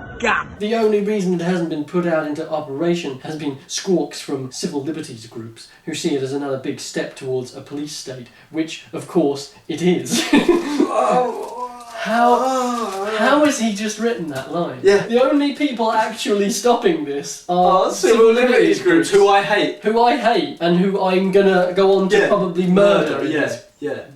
The only reason it hasn't been put out into operation has been squawks from civil liberties groups who see it as another big step towards a police state, which, of course, it is. How has he just written that line? Yeah. The only people actually stopping this are civil liberties groups who I hate. Who I hate, and who I'm gonna go on to probably murder in this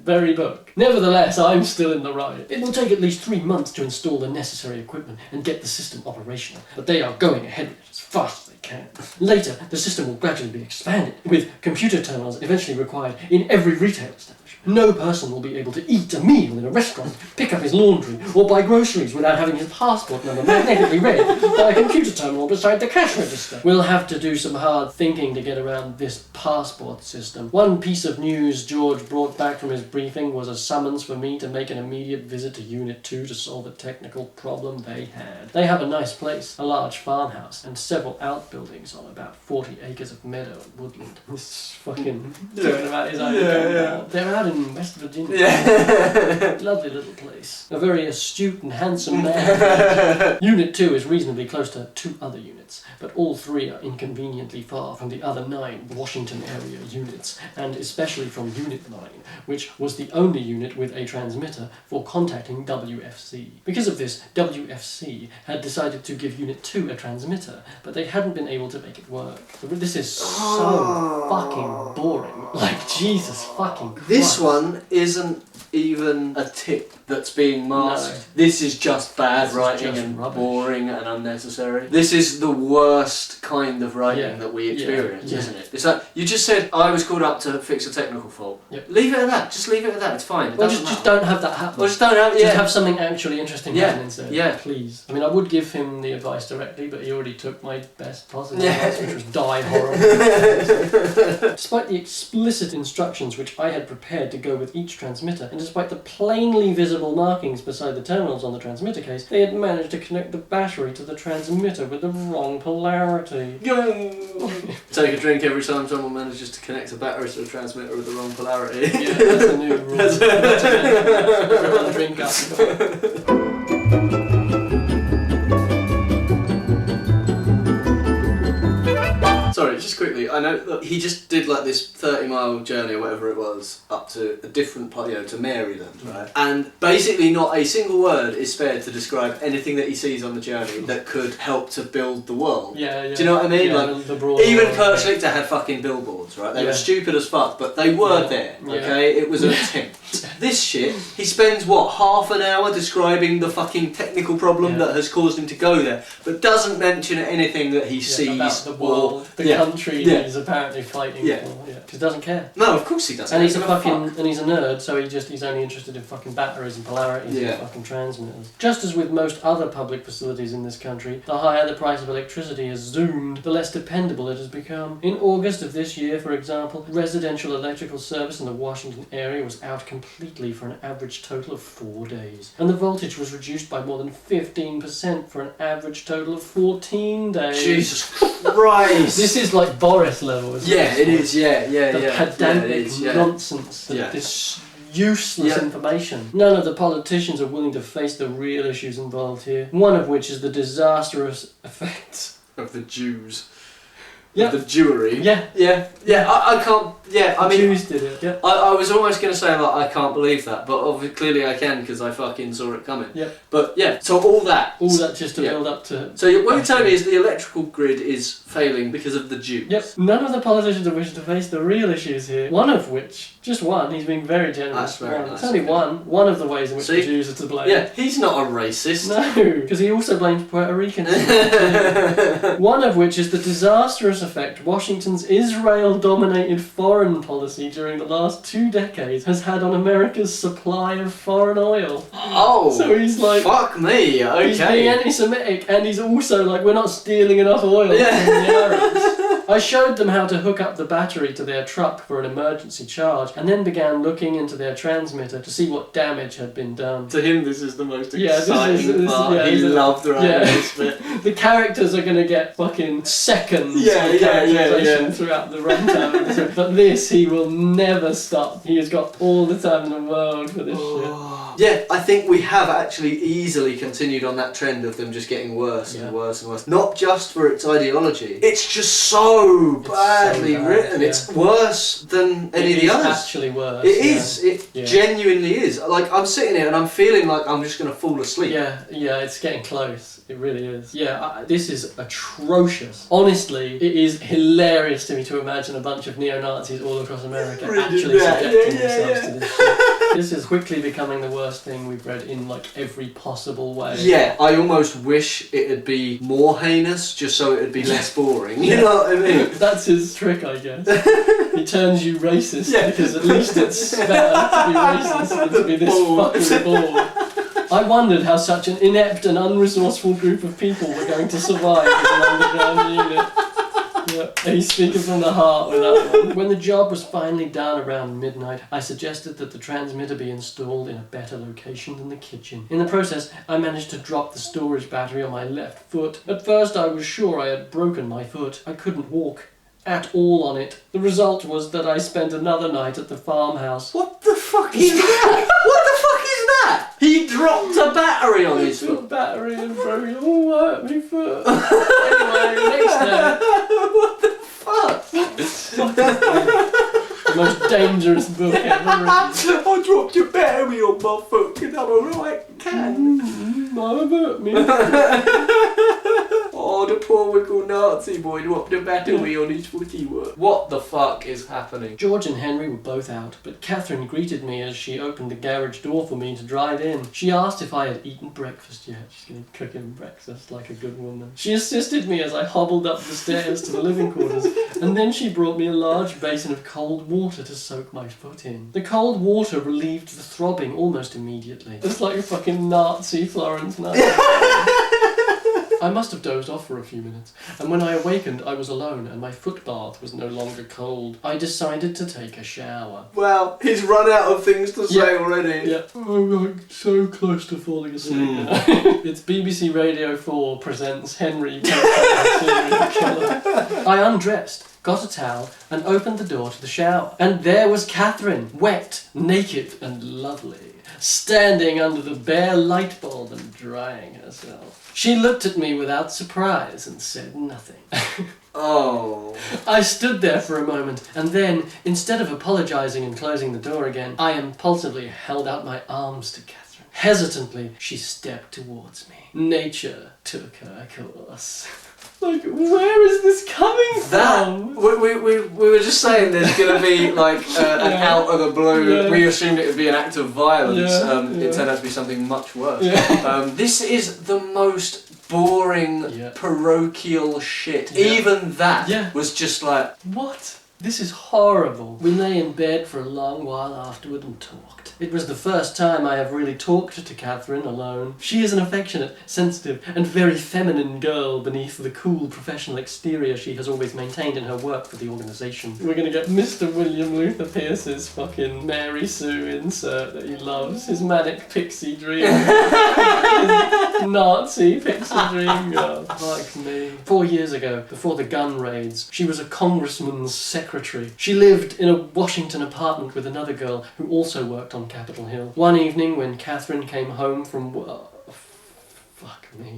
very book. Nevertheless, I'm still in the right. It will take at least 3 months to install the necessary equipment and get the system operational, but they are going ahead with it as fast as they can. Later, the system will gradually be expanded, with computer terminals eventually required in every retail establishment. No person will be able to eat a meal in a restaurant, pick up his laundry, or buy groceries without having his passport number magnetically read by a computer terminal beside the cash register. We'll have to do some hard thinking to get around this passport system. One piece of news George brought back from his briefing was a summons for me to make an immediate visit to Unit 2 to solve a technical problem they had. They have a nice place, a large farmhouse, and several outbuildings on about 40 acres of meadow and woodland. This is fucking talking about his own compound. They're out in West Virginia. Yeah. Lovely little place. A very astute and handsome man. Unit 2 is reasonably close to 2 other units, but all 3 are inconveniently far from the other 9 Washington area units, and especially from Unit 9, which was the only unit with a transmitter for contacting WFC. Because of this, WFC had decided to give Unit 2 a transmitter, but they hadn't been able to make it work. This is so fucking boring. Like, Jesus fucking Christ. This one isn't even a tip that's being masked. No. This is just bad This is writing just and rubbish. boring and unnecessary. This is the worst kind of writing Yeah. that we experience, Yeah. isn't it? It's like, you just said, I was called up to fix a technical fault. Yep. Leave it at that. Just leave it at that. It's fine. It Or doesn't just matter. don't have that happen. Or just don't have, Just have something actually interesting Yeah, happen instead. yeah. Please. I mean, I would give him the advice directly, but he already took my best possible Yeah. advice, which was die horrible. Despite the explicit instructions which I had prepared to go with each transmitter, and despite the plainly visible markings beside the terminals on the transmitter case, they had managed to connect the battery to the transmitter with the wrong polarity. Take a drink every time someone manages to connect a battery to a transmitter with the wrong polarity. Yeah, that's a new rule. That's everyone drink up. Sorry, just quickly, I know that he just did like this 30-mile journey or whatever it was up to a different part, to Maryland, right? And basically not a single word is spared to describe anything that he sees on the journey that could help to build the world. Yeah, yeah. Do you know what I mean? Yeah, like, the broad even line. Kurt Schlichter had fucking billboards, right? They Yeah. were stupid as fuck, but they were there, Yeah. okay? It was an attempt. This shit, he spends, half an hour describing the fucking technical problem Yeah. that has caused him to go there, but doesn't mention anything that he sees about the or... world, the country Yeah. he's apparently fighting Yeah. for. Yeah. Because he doesn't care. No, of course he doesn't. And he's a Give a fucking fuck. and he's a nerd, so he's only interested in fucking batteries and polarities Yeah. and fucking transmitters. Just as with most other public facilities in this country, the higher the price of electricity has zoomed, the less dependable it has become. In August of this year, for example, residential electrical service in the Washington area was out completely for an average total of 4 days, and the voltage was reduced by more than 15% for an average total of 14 days. Jesus Christ! This is like Boris level, isn't it? Yeah, it is. Yeah, The pedantic it is, yeah. nonsense, Yeah. this useless Yeah. information. None of the politicians are willing to face the real issues involved here, one of which is the disastrous effects. Of the Jews. Yeah. Of the Jewery. Yeah. I can't. Yeah, I mean, Jews did it. Yeah. I was almost going to say like I can't believe that, but obviously clearly I can because I fucking saw it coming. Yeah. But yeah, so all that. All that just to Yeah. build up to. So what you're telling me is the electrical grid is failing because of the Jews. Yep. None of the politicians are wishing to face the real issues here. One of which, just one, he's being very generous. That's very One. nice. It's only one of the ways in which See? the Jews are to blame. Yeah, he's not a racist. No, because he also blames Puerto Ricans. One of which is the disastrous effect Washington's Israel-dominated foreign policy during the last 2 decades has had on America's supply of foreign oil. Oh, So he's like, fuck me. Okay. he's being anti-Semitic, and he's also like, we're not stealing enough oil from the Arabs. I showed them how to hook up the battery to their truck for an emergency charge, and then began looking into their transmitter to see what damage had been done. To him, this is the most Yeah, this exciting is- part. yeah, He this is- loved writing yeah. this bit. The characters are going to get fucking seconds Yeah, of yeah, characterization yeah. throughout the runtime. But this, he will never stop. He has got all the time in the world for this shit. Yeah, I think we have actually easily continued on that trend of them just getting worse and worse and worse. Not just for its ideology. It's just so badly bad, written. yeah. It's worse than any of the others. Actually worse. It is. It Yeah. genuinely is. Like, I'm sitting here and I'm feeling like I'm just going to fall asleep. Yeah, it's getting close. It really is. Yeah, this is atrocious. Honestly, it is hilarious to me to imagine a bunch of neo-Nazis all across America Reading actually that. subjecting Yeah, themselves to this shit. This is quickly becoming the worst thing we've read in like every possible way. Yeah, I almost wish it'd be more heinous, just so it'd be less boring. You know what I mean? That's his trick, I guess. He turns you racist because at least it's better to be racist than to be this fucking bored. I wondered how such an inept and unresourceful group of people were going to survive as an underground unit. Yeah, he's speaking from the heart with that one. When the job was finally done around midnight, I suggested that the transmitter be installed in a better location than the kitchen. In the process, I managed to drop the storage battery on my left foot. At first, I was sure I had broken my foot. I couldn't walk at all on it. The result was that I spent another night at the farmhouse. What the fuck is that? What the fuck is that? He dropped a battery on his foot. Battery and broke it all out my foot. Anyway, next day. What the fuck? The most dangerous book ever written. I dropped your battery on my foot because I'm a right cat. Mama hurt me. Oh, the poor wicked Nazi boy dropped a battery on his footy work. What the fuck is happening? George and Henry were both out, but Catherine greeted me as she opened the garage door for me to drive in. She asked if I had eaten breakfast yet. She's going to cook him breakfast like a good woman. She assisted me as I hobbled up the stairs to the living quarters, and then she brought me a large basin of cold water to soak my foot in. The cold water relieved the throbbing almost immediately. It's like a fucking Nazi Florence Nightingale. I must have dozed off for a few minutes, and when I awakened I was alone and my foot bath was no longer cold. I decided to take a shower. Well, he's run out of things to say already. Yeah. I'm like so close to falling asleep now. It's BBC Radio 4 presents Henry serial killer. I undressed, got a towel, and opened the door to the shower. And there was Catherine, wet, naked, and lovely, standing under the bare light bulb and drying herself. She looked at me without surprise and said nothing. Oh. I stood there for a moment, and then, instead of apologising and closing the door again, I impulsively held out my arms to Catherine. Hesitantly, she stepped towards me. Nature took her course. Like, where is this coming from? We were just saying there's going to be like an out of the blue. Yeah. We assumed it would be an act of violence. Yeah. It turned out to be something much worse. Yeah. This is the most boring, parochial shit. Yeah. Even that was just like... What? This is horrible. We lay in bed for a long while afterward and talked. It was the first time I have really talked to Catherine alone. She is an affectionate, sensitive, and very feminine girl beneath the cool professional exterior she has always maintained in her work for the organisation. We're gonna get Mr. William Luther Pierce's fucking Mary Sue insert that he loves. His manic pixie dream. His Nazi pixie dream girl. Like me. 4 years ago, before the gun raids, she was a congressman's secretary. She lived in a Washington apartment with another girl who also worked on Capitol Hill. One evening when Catherine came home from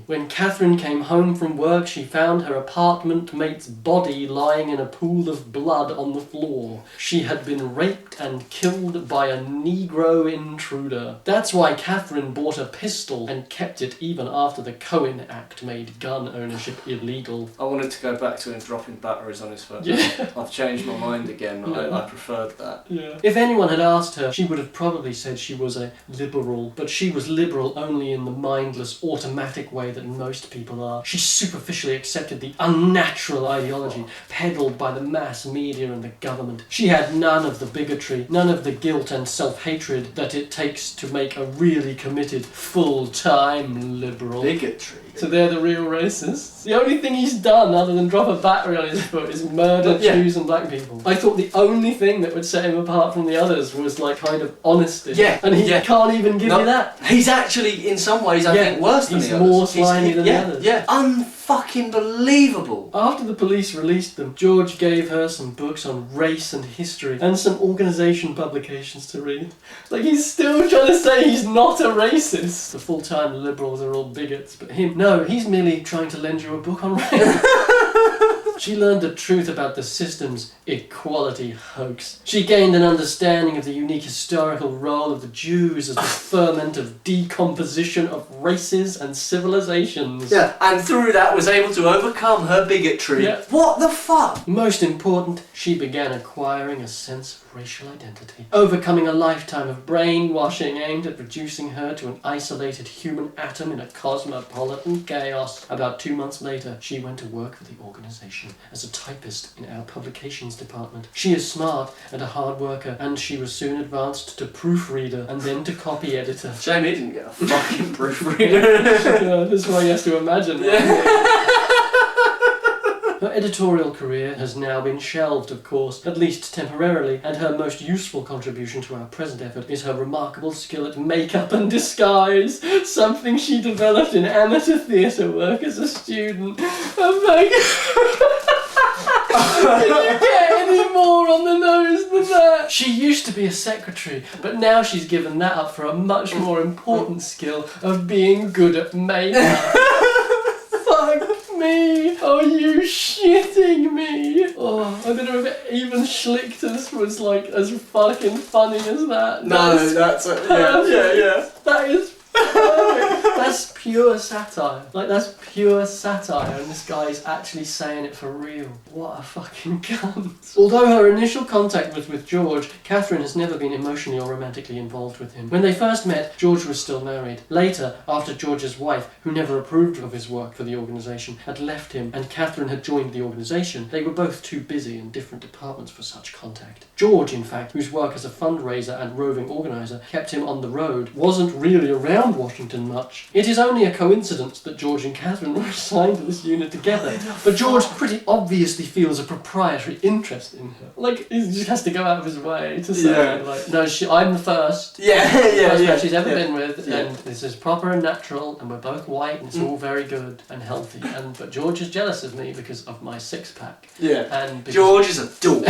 When Catherine came home from work, she found her apartment mate's body lying in a pool of blood on the floor. She had been raped and killed by a Negro intruder. That's why Catherine bought a pistol and kept it even after the Cohen Act made gun ownership illegal. I wanted to go back to him dropping batteries on his foot. Yeah. I've changed my mind again. Yeah. I preferred that. Yeah. If anyone had asked her, she would have probably said she was a liberal, but she was liberal only in the mindless, automatic way that most people are. She superficially accepted the unnatural ideology peddled by the mass media and the government. She had none of the bigotry, none of the guilt and self-hatred that it takes to make a really committed, full-time liberal. Bigotry? So they're the real racists. The only thing he's done other than drop a battery on his foot is murder Jews and black people. I thought the only thing that would set him apart from the others was like kind of honesty. Yeah. And he can't even give you that. He's actually, in some ways, I think, worse than the others. He's more slimy than the others. Yeah, unfucking believable. After the police released them, George gave her some books on race and history and some organisation publications to read. Like, he's still trying to say he's not a racist. The full-time liberals are all bigots, but him, no, he's merely trying to lend you a book on race. She learned the truth about the system's equality hoax. She gained an understanding of the unique historical role of the Jews as the ferment of decomposition of races and civilizations. Yeah, and through that was able to overcome her bigotry. Yeah. What the fuck? Most important, she began acquiring a sense of racial identity, overcoming a lifetime of brainwashing aimed at reducing her to an isolated human atom in a cosmopolitan chaos. About 2 months later, she went to work for the organisation as a typist in our publications department. She is smart and a hard worker, and she was soon advanced to proofreader and then to copy editor. Shame he didn't get a fucking proofreader. Yeah, that's why he has to imagine that. Her editorial career has now been shelved, of course, at least temporarily, and her most useful contribution to our present effort is her remarkable skill at makeup and disguise, something she developed in amateur theatre work as a student. Oh my God. Can you get any more on the nose than that? She used to be a secretary, but now she's given that up for a much more important skill of being good at makeup. Fuck me! Are you shitting me? Oh, I don't know if even Schlichter's was like as fucking funny as that. No, that's it. Yeah. That is perfect. That's pure satire. Like, that's pure satire, and this guy's actually saying it for real. What a fucking cunt. Although her initial contact was with George, Catherine has never been emotionally or romantically involved with him. When they first met, George was still married. Later, after George's wife, who never approved of his work for the organisation, had left him and Catherine had joined the organisation, they were both too busy in different departments for such contact. George, in fact, whose work as a fundraiser and roving organiser kept him on the road, wasn't really around Washington much. It is only a coincidence that George and Catherine were assigned to this unit together, but George pretty obviously feels a proprietary interest in her. Like, he just has to go out of his way to say, like, no, I'm the first. First man she's ever been with, and this is proper and natural, and we're both white, and it's all very good and healthy. But George is jealous of me because of my six-pack. Yeah. And George is a dork.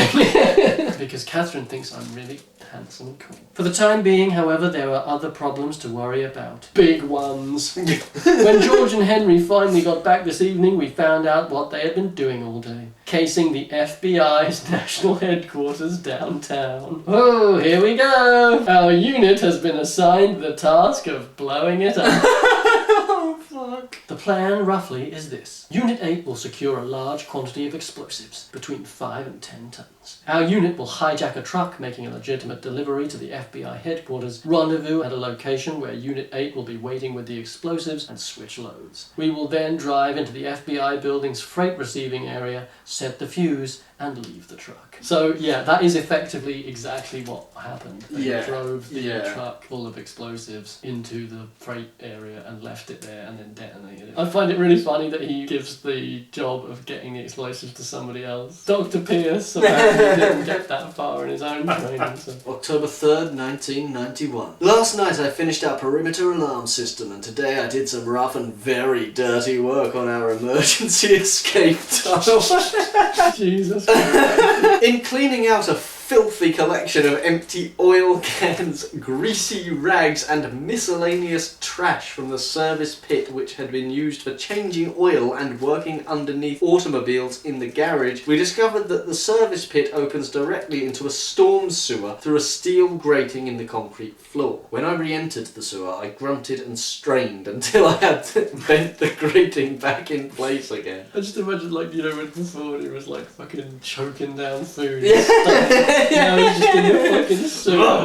because Catherine thinks I'm really handsome and cool. For the time being, however, there are other problems to worry about. Big ones. When George and Henry finally got back this evening, we found out what they had been doing all day. Casing the FBI's national headquarters downtown. Oh, here we go! Our unit has been assigned the task of blowing it up. Oh, fuck. The plan, roughly, is this. Unit 8 will secure a large quantity of explosives, between 5 and 10 tons. Our unit will hijack a truck making a legitimate delivery to the FBI headquarters, rendezvous at a location where Unit 8 will be waiting with the explosives, and switch loads. We will then drive into the FBI building's freight receiving area, set the fuse, and leave the truck. So, yeah, that is effectively exactly what happened. They drove the truck full of explosives into the freight area and left it there and then detonated it. I find it really funny that he gives the job of getting the explosives to somebody else. Dr. Pierce apparently didn't get that far in his own training. So. October 3rd, 1991. Last night I finished our perimeter alarm system, and today I did some rough and very dirty work on our emergency escape tunnel. Jesus. In cleaning out a filthy collection of empty oil cans, greasy rags and miscellaneous trash from the service pit which had been used for changing oil and working underneath automobiles in the garage, we discovered that the service pit opens directly into a storm sewer through a steel grating in the concrete floor. When I re-entered the sewer, I grunted and strained until I had bent the grating back in place again. I just imagine, like, you know, when before he was like fucking choking down food. Now he's just in the fucking sewer.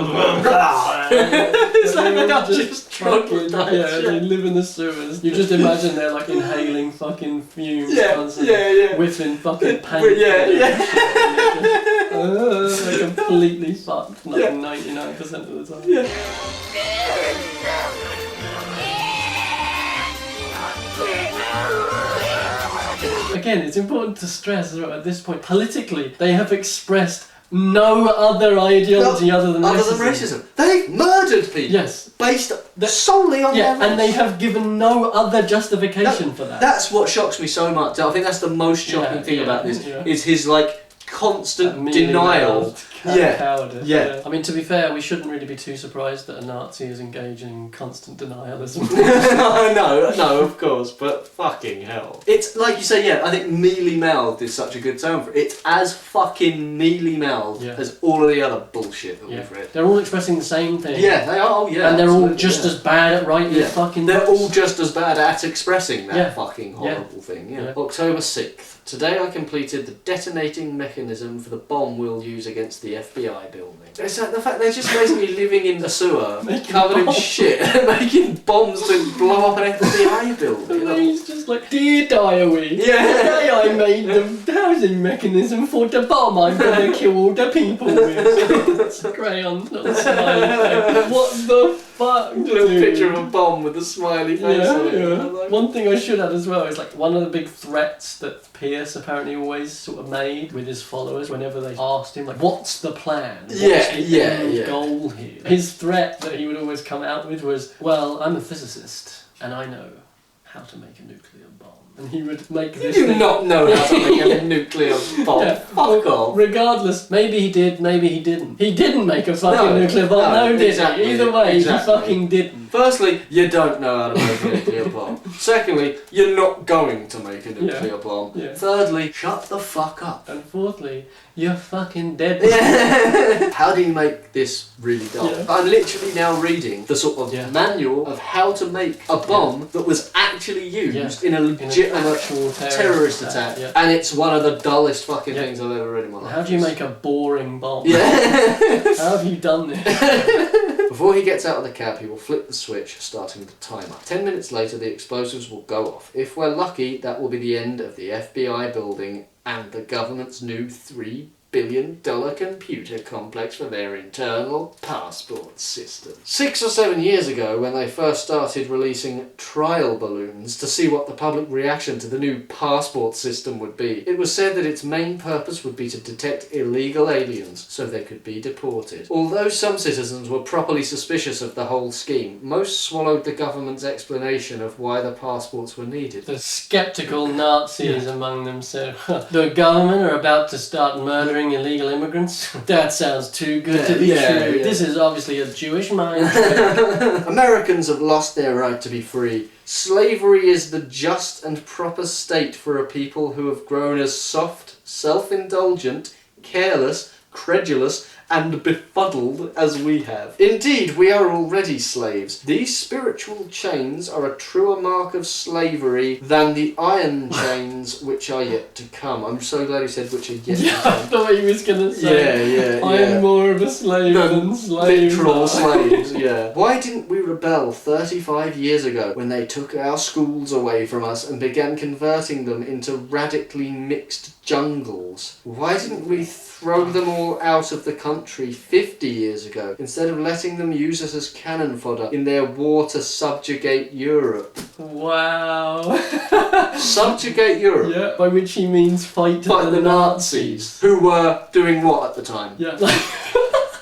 It's like without just fucking, they live in the sewers. You just imagine they're like inhaling fucking fumes constantly, whiffing fucking paint. They're completely fucked like 99% of the time. Again, it's important to stress at this point, politically, they have expressed no other ideology other than racism. They've murdered people. Yes. Based solely on their race. And they have given no other justification for that. That's what shocks me so much. I think that's the most shocking thing about this, is his, like, constant denial. Cowardice. Yeah. I mean, to be fair, we shouldn't really be too surprised that a Nazi is engaging in constant denialism. no, of course, but fucking hell. It's like you say, I think mealy-mouthed is such a good term for it. It's as fucking mealy-mouthed as all of the other bullshit that we've read. They're all expressing the same thing. Yeah, they are. And they're all just as bad at writing their fucking They're books. all just as bad at expressing that fucking horrible thing. Yeah. October 6th. Today I completed the detonating mechanism for the bomb we'll use against the FBI building. It's like the fact they're just basically living in a sewer, covered in shit, making bombs to blow up an FBI building. And he's just like, dear diary, today I made the housing mechanism for the bomb I'm gonna kill all the people with. It's a crayon little smiley face. What the fuck, dude? Little picture of a bomb with a smiley face on it. Like, one thing I should add as well is like one of the big threats that Pierce apparently always sort of made with his followers whenever they asked him like, what's the plan? What's the end goal here? His threat that he would always come out with was, well, I'm a physicist and I know how to make a nuclear bomb. And he would make this You do not know how to make a nuclear bomb. Fuck off. Regardless, maybe he did, maybe he didn't. He didn't make a fucking nuclear bomb, did he? Either way, he fucking didn't. Firstly, you don't know how to make a nuclear bomb. Secondly, you're not going to make a nuclear bomb. Thirdly, shut the fuck up. And fourthly, you're fucking dead. How do you make this really dumb? I'm literally now reading the sort of manual of how to make a bomb that was actually used in a legitimate terrorist attack. And it's one of the dullest fucking things I've ever read in my life. How do you make a boring bomb? How have you done this? Before he gets out of the cab, he will flip the switch, starting the timer. 10 minutes later, the explosives will go off. If we're lucky, that will be the end of the FBI building and the government's new $3 billion computer complex for their internal passport system. 6 or 7 years ago, when they first started releasing trial balloons to see what the public reaction to the new passport system would be, it was said that its main purpose would be to detect illegal aliens so they could be deported. Although some citizens were properly suspicious of the whole scheme, most swallowed the government's explanation of why the passports were needed. The sceptical Nazis among them said, the government are about to start murdering illegal immigrants? That sounds too good to be true. This is obviously a Jewish mind trick. Americans have lost their right to be free. Slavery is the just and proper state for a people who have grown as soft, self-indulgent, careless, credulous, and befuddled as we have. Indeed, we are already slaves. These spiritual chains are a truer mark of slavery than the iron chains which are yet to come. I'm so glad he said which are yet to come. I thought he was going to say, I'm more of a slave than slaves. Literal slaves, Why didn't we rebel 35 years ago when they took our schools away from us and began converting them into radically mixed jungles? Why didn't we throw them all out of the country 50 years ago instead of letting them use us as cannon fodder in their war to subjugate Europe? Wow. Subjugate Europe? Yeah, by which he means fight the Nazis. Who were doing what at the time? Yeah.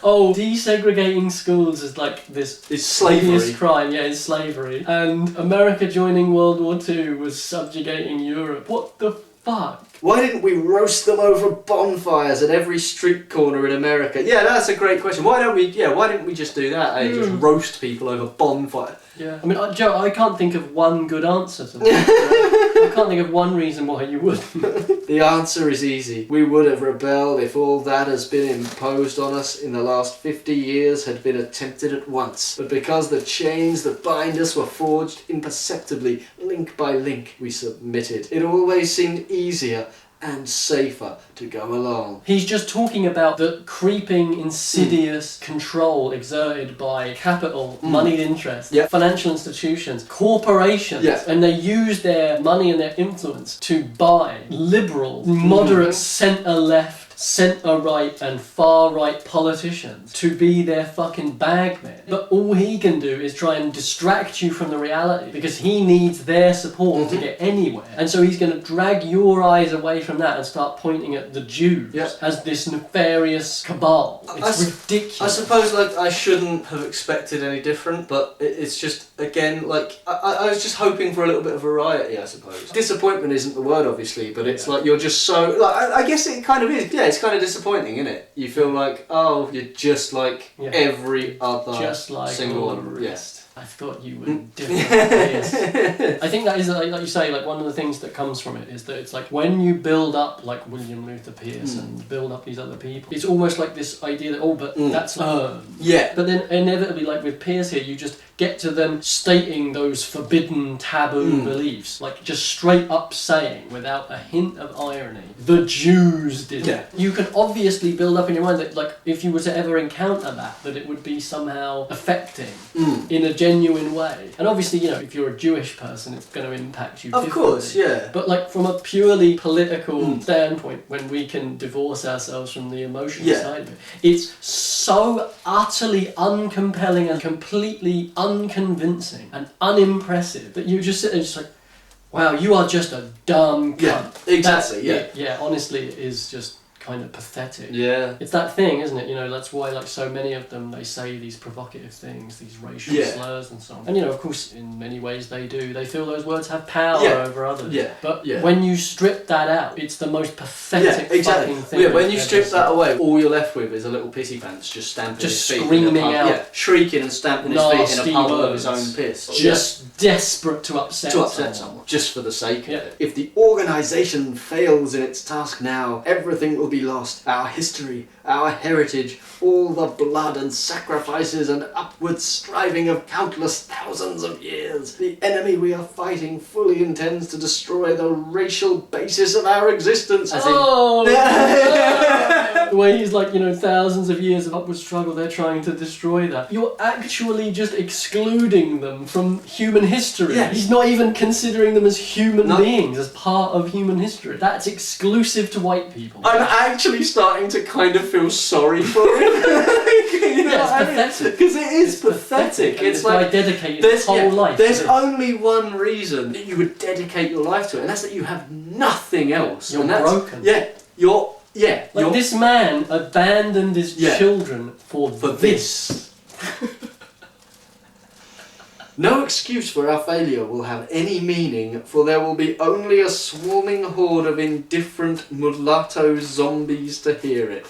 Oh, desegregating schools is like this slavery crime, is slavery. And America joining World War II was subjugating Europe. What the fuck? Why didn't we roast them over bonfires at every street corner in America? Yeah, that's a great question. Why didn't we just do that? Just roast people over bonfire. Yeah. I mean, Joe, I can't think of one good answer to that. I can't think of one reason why you wouldn't. The answer is easy. We would have rebelled if all that has been imposed on us in the last 50 years had been attempted at once. But because the chains that bind us were forged imperceptibly, link by link, we submitted. It always seemed easier and safer to go along. He's just talking about the creeping, insidious control exerted by capital, moneyed interest, financial institutions, corporations, and they use their money and their influence to buy liberal, moderate, centre-left, centre-right and far-right politicians to be their fucking bagmen. But all he can do is try and distract you from the reality because he needs their support to get anywhere. And so he's going to drag your eyes away from that and start pointing at the Jews as this nefarious cabal. It's ridiculous. I suppose I shouldn't have expected any different, but it's just, again, I was just hoping for a little bit of variety, I suppose. Disappointment isn't the word, obviously, but it's like you're just so... I guess it kind of is, it's kind of disappointing, isn't it? You feel like, oh, you're just like every other just like single all the one. rest. I thought you were different. Yes. I think that is, like you say, like one of the things that comes from it is that it's like when you build up like William Luther Pierce and build up these other people, it's almost like this idea that, but that's earned. Yeah. But then inevitably, like with Pierce here, you just get to them stating those forbidden taboo beliefs, like just straight up saying without a hint of irony, the Jews did it. You can obviously build up in your mind that like if you were to ever encounter that it would be somehow affecting in a genuine way. And obviously, you know, if you're a Jewish person, it's going to impact you differently. Of course, yeah. But like from a purely political standpoint, when we can divorce ourselves from the emotional side of it, it's so utterly uncompelling and completely unconvincing and unimpressive that you just sit there and just like, wow, you are just a dumb cunt. Yeah, exactly, Yeah, honestly, it is just kind of pathetic. Yeah. It's that thing, isn't it? You know, that's why like so many of them, they say these provocative things, these racial slurs and so on. And you know, of course, in many ways they do. They feel those words have power over others. Yeah. But when you strip that out, it's the most pathetic fucking thing. Yeah, when you strip that away, all you're left with is a little pissy pants just stamping his feet. Screaming out. Shrieking and stamping his feet in a puddle of his own piss. Just desperate to upset someone. Just for the sake of it. If the organisation fails in its task now, everything will be lost. Our history, our heritage, all the blood and sacrifices and upward striving of countless thousands of years. The enemy we are fighting fully intends to destroy the racial basis of our existence. The way he's like, you know, thousands of years of upward struggle, they're trying to destroy that. You're actually just excluding them from human history. Yeah. He's not even considering them as human beings, as part of human history. That's exclusive to white people. I'm actually starting to kind of feel sorry for him. You know, it's pathetic. Because it is pathetic. It's like dedicated his whole life. There's only one reason that you would dedicate your life to it, and that's that you have nothing else. You're broken. Like this man abandoned his children for this. No excuse for our failure will have any meaning, for there will be only a swarming horde of indifferent mulatto zombies to hear it.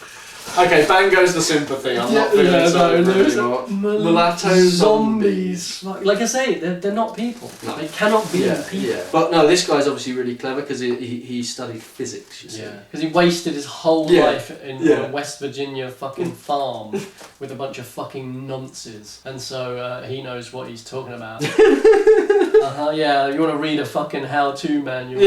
Okay, bang goes the sympathy. I'm not feeling sorry for anymore. Mulatto zombies. Like I say, they're not people. No. They cannot be people. Yeah. But no, this guy's obviously really clever because he studied physics, you see. Yeah, because he wasted his whole life in a West Virginia fucking farm with a bunch of fucking nonces. And so he knows what he's talking about. Yeah, you want to read a fucking how-to manual.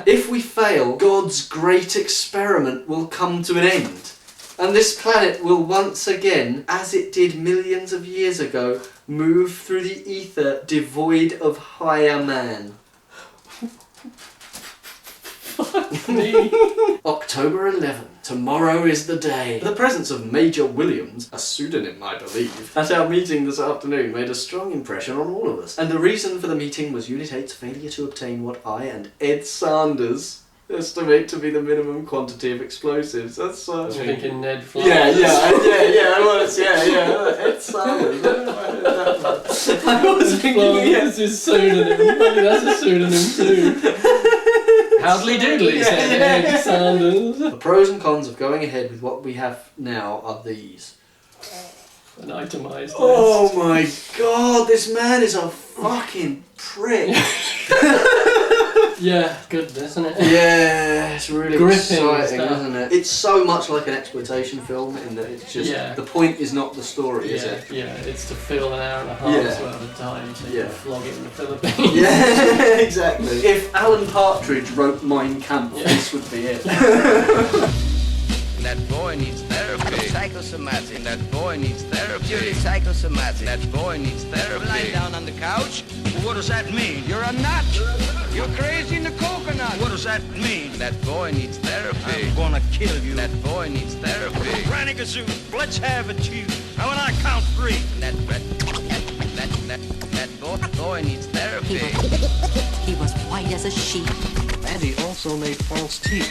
If we fail, God's great experiment will come to an end. And this planet will once again, as it did millions of years ago, move through the ether devoid of higher man. Fuck me. October 11. Tomorrow is the day. The presence of Major Williams, a pseudonym I believe, at our meeting this afternoon made a strong impression on all of us. And the reason for the meeting was Unit 8's failure to obtain what I and Ed Sanders estimate to be the minimum quantity of explosives. That's so... You're thinking Ned Flanders. Yeah, I was, Ed Sanders. I was thinking, that's his pseudonym. Maybe that's a pseudonym too. Howdly doodly, said Ed Sanders. The pros and cons of going ahead with what we have now are these. An itemised Oh list. my god, this man is a fucking prick. Yeah, good, isn't it? Yeah, it's really Gripping exciting, stuff. isn't it? It's so much like an exploitation film in that it's just, the point is not the story, is it? Yeah, it's to fill an hour and a half's worth of time so you can flog it in the Philippines. Yeah, exactly. If Alan Partridge wrote Mein Kampf, this would be it. That boy needs therapy. Psychosomatic. That boy needs therapy. Purely psychosomatic. That boy needs therapy. Lying down on the couch. What does that mean? You're a nut. You're crazy in the coconut. What does that mean? That boy needs therapy. I'm gonna kill you. That boy needs therapy. Granny Gazoo, let's have it you. Now when I count 3. That boy needs therapy. He was white as a sheet. And he also made false teeth.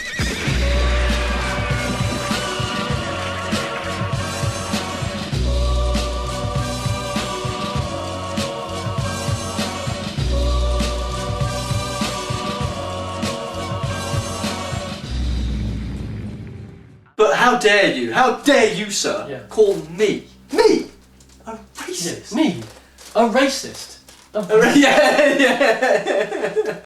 How dare you? How dare you, sir? Yeah. Call me a racist? Me, a racist. Yeah.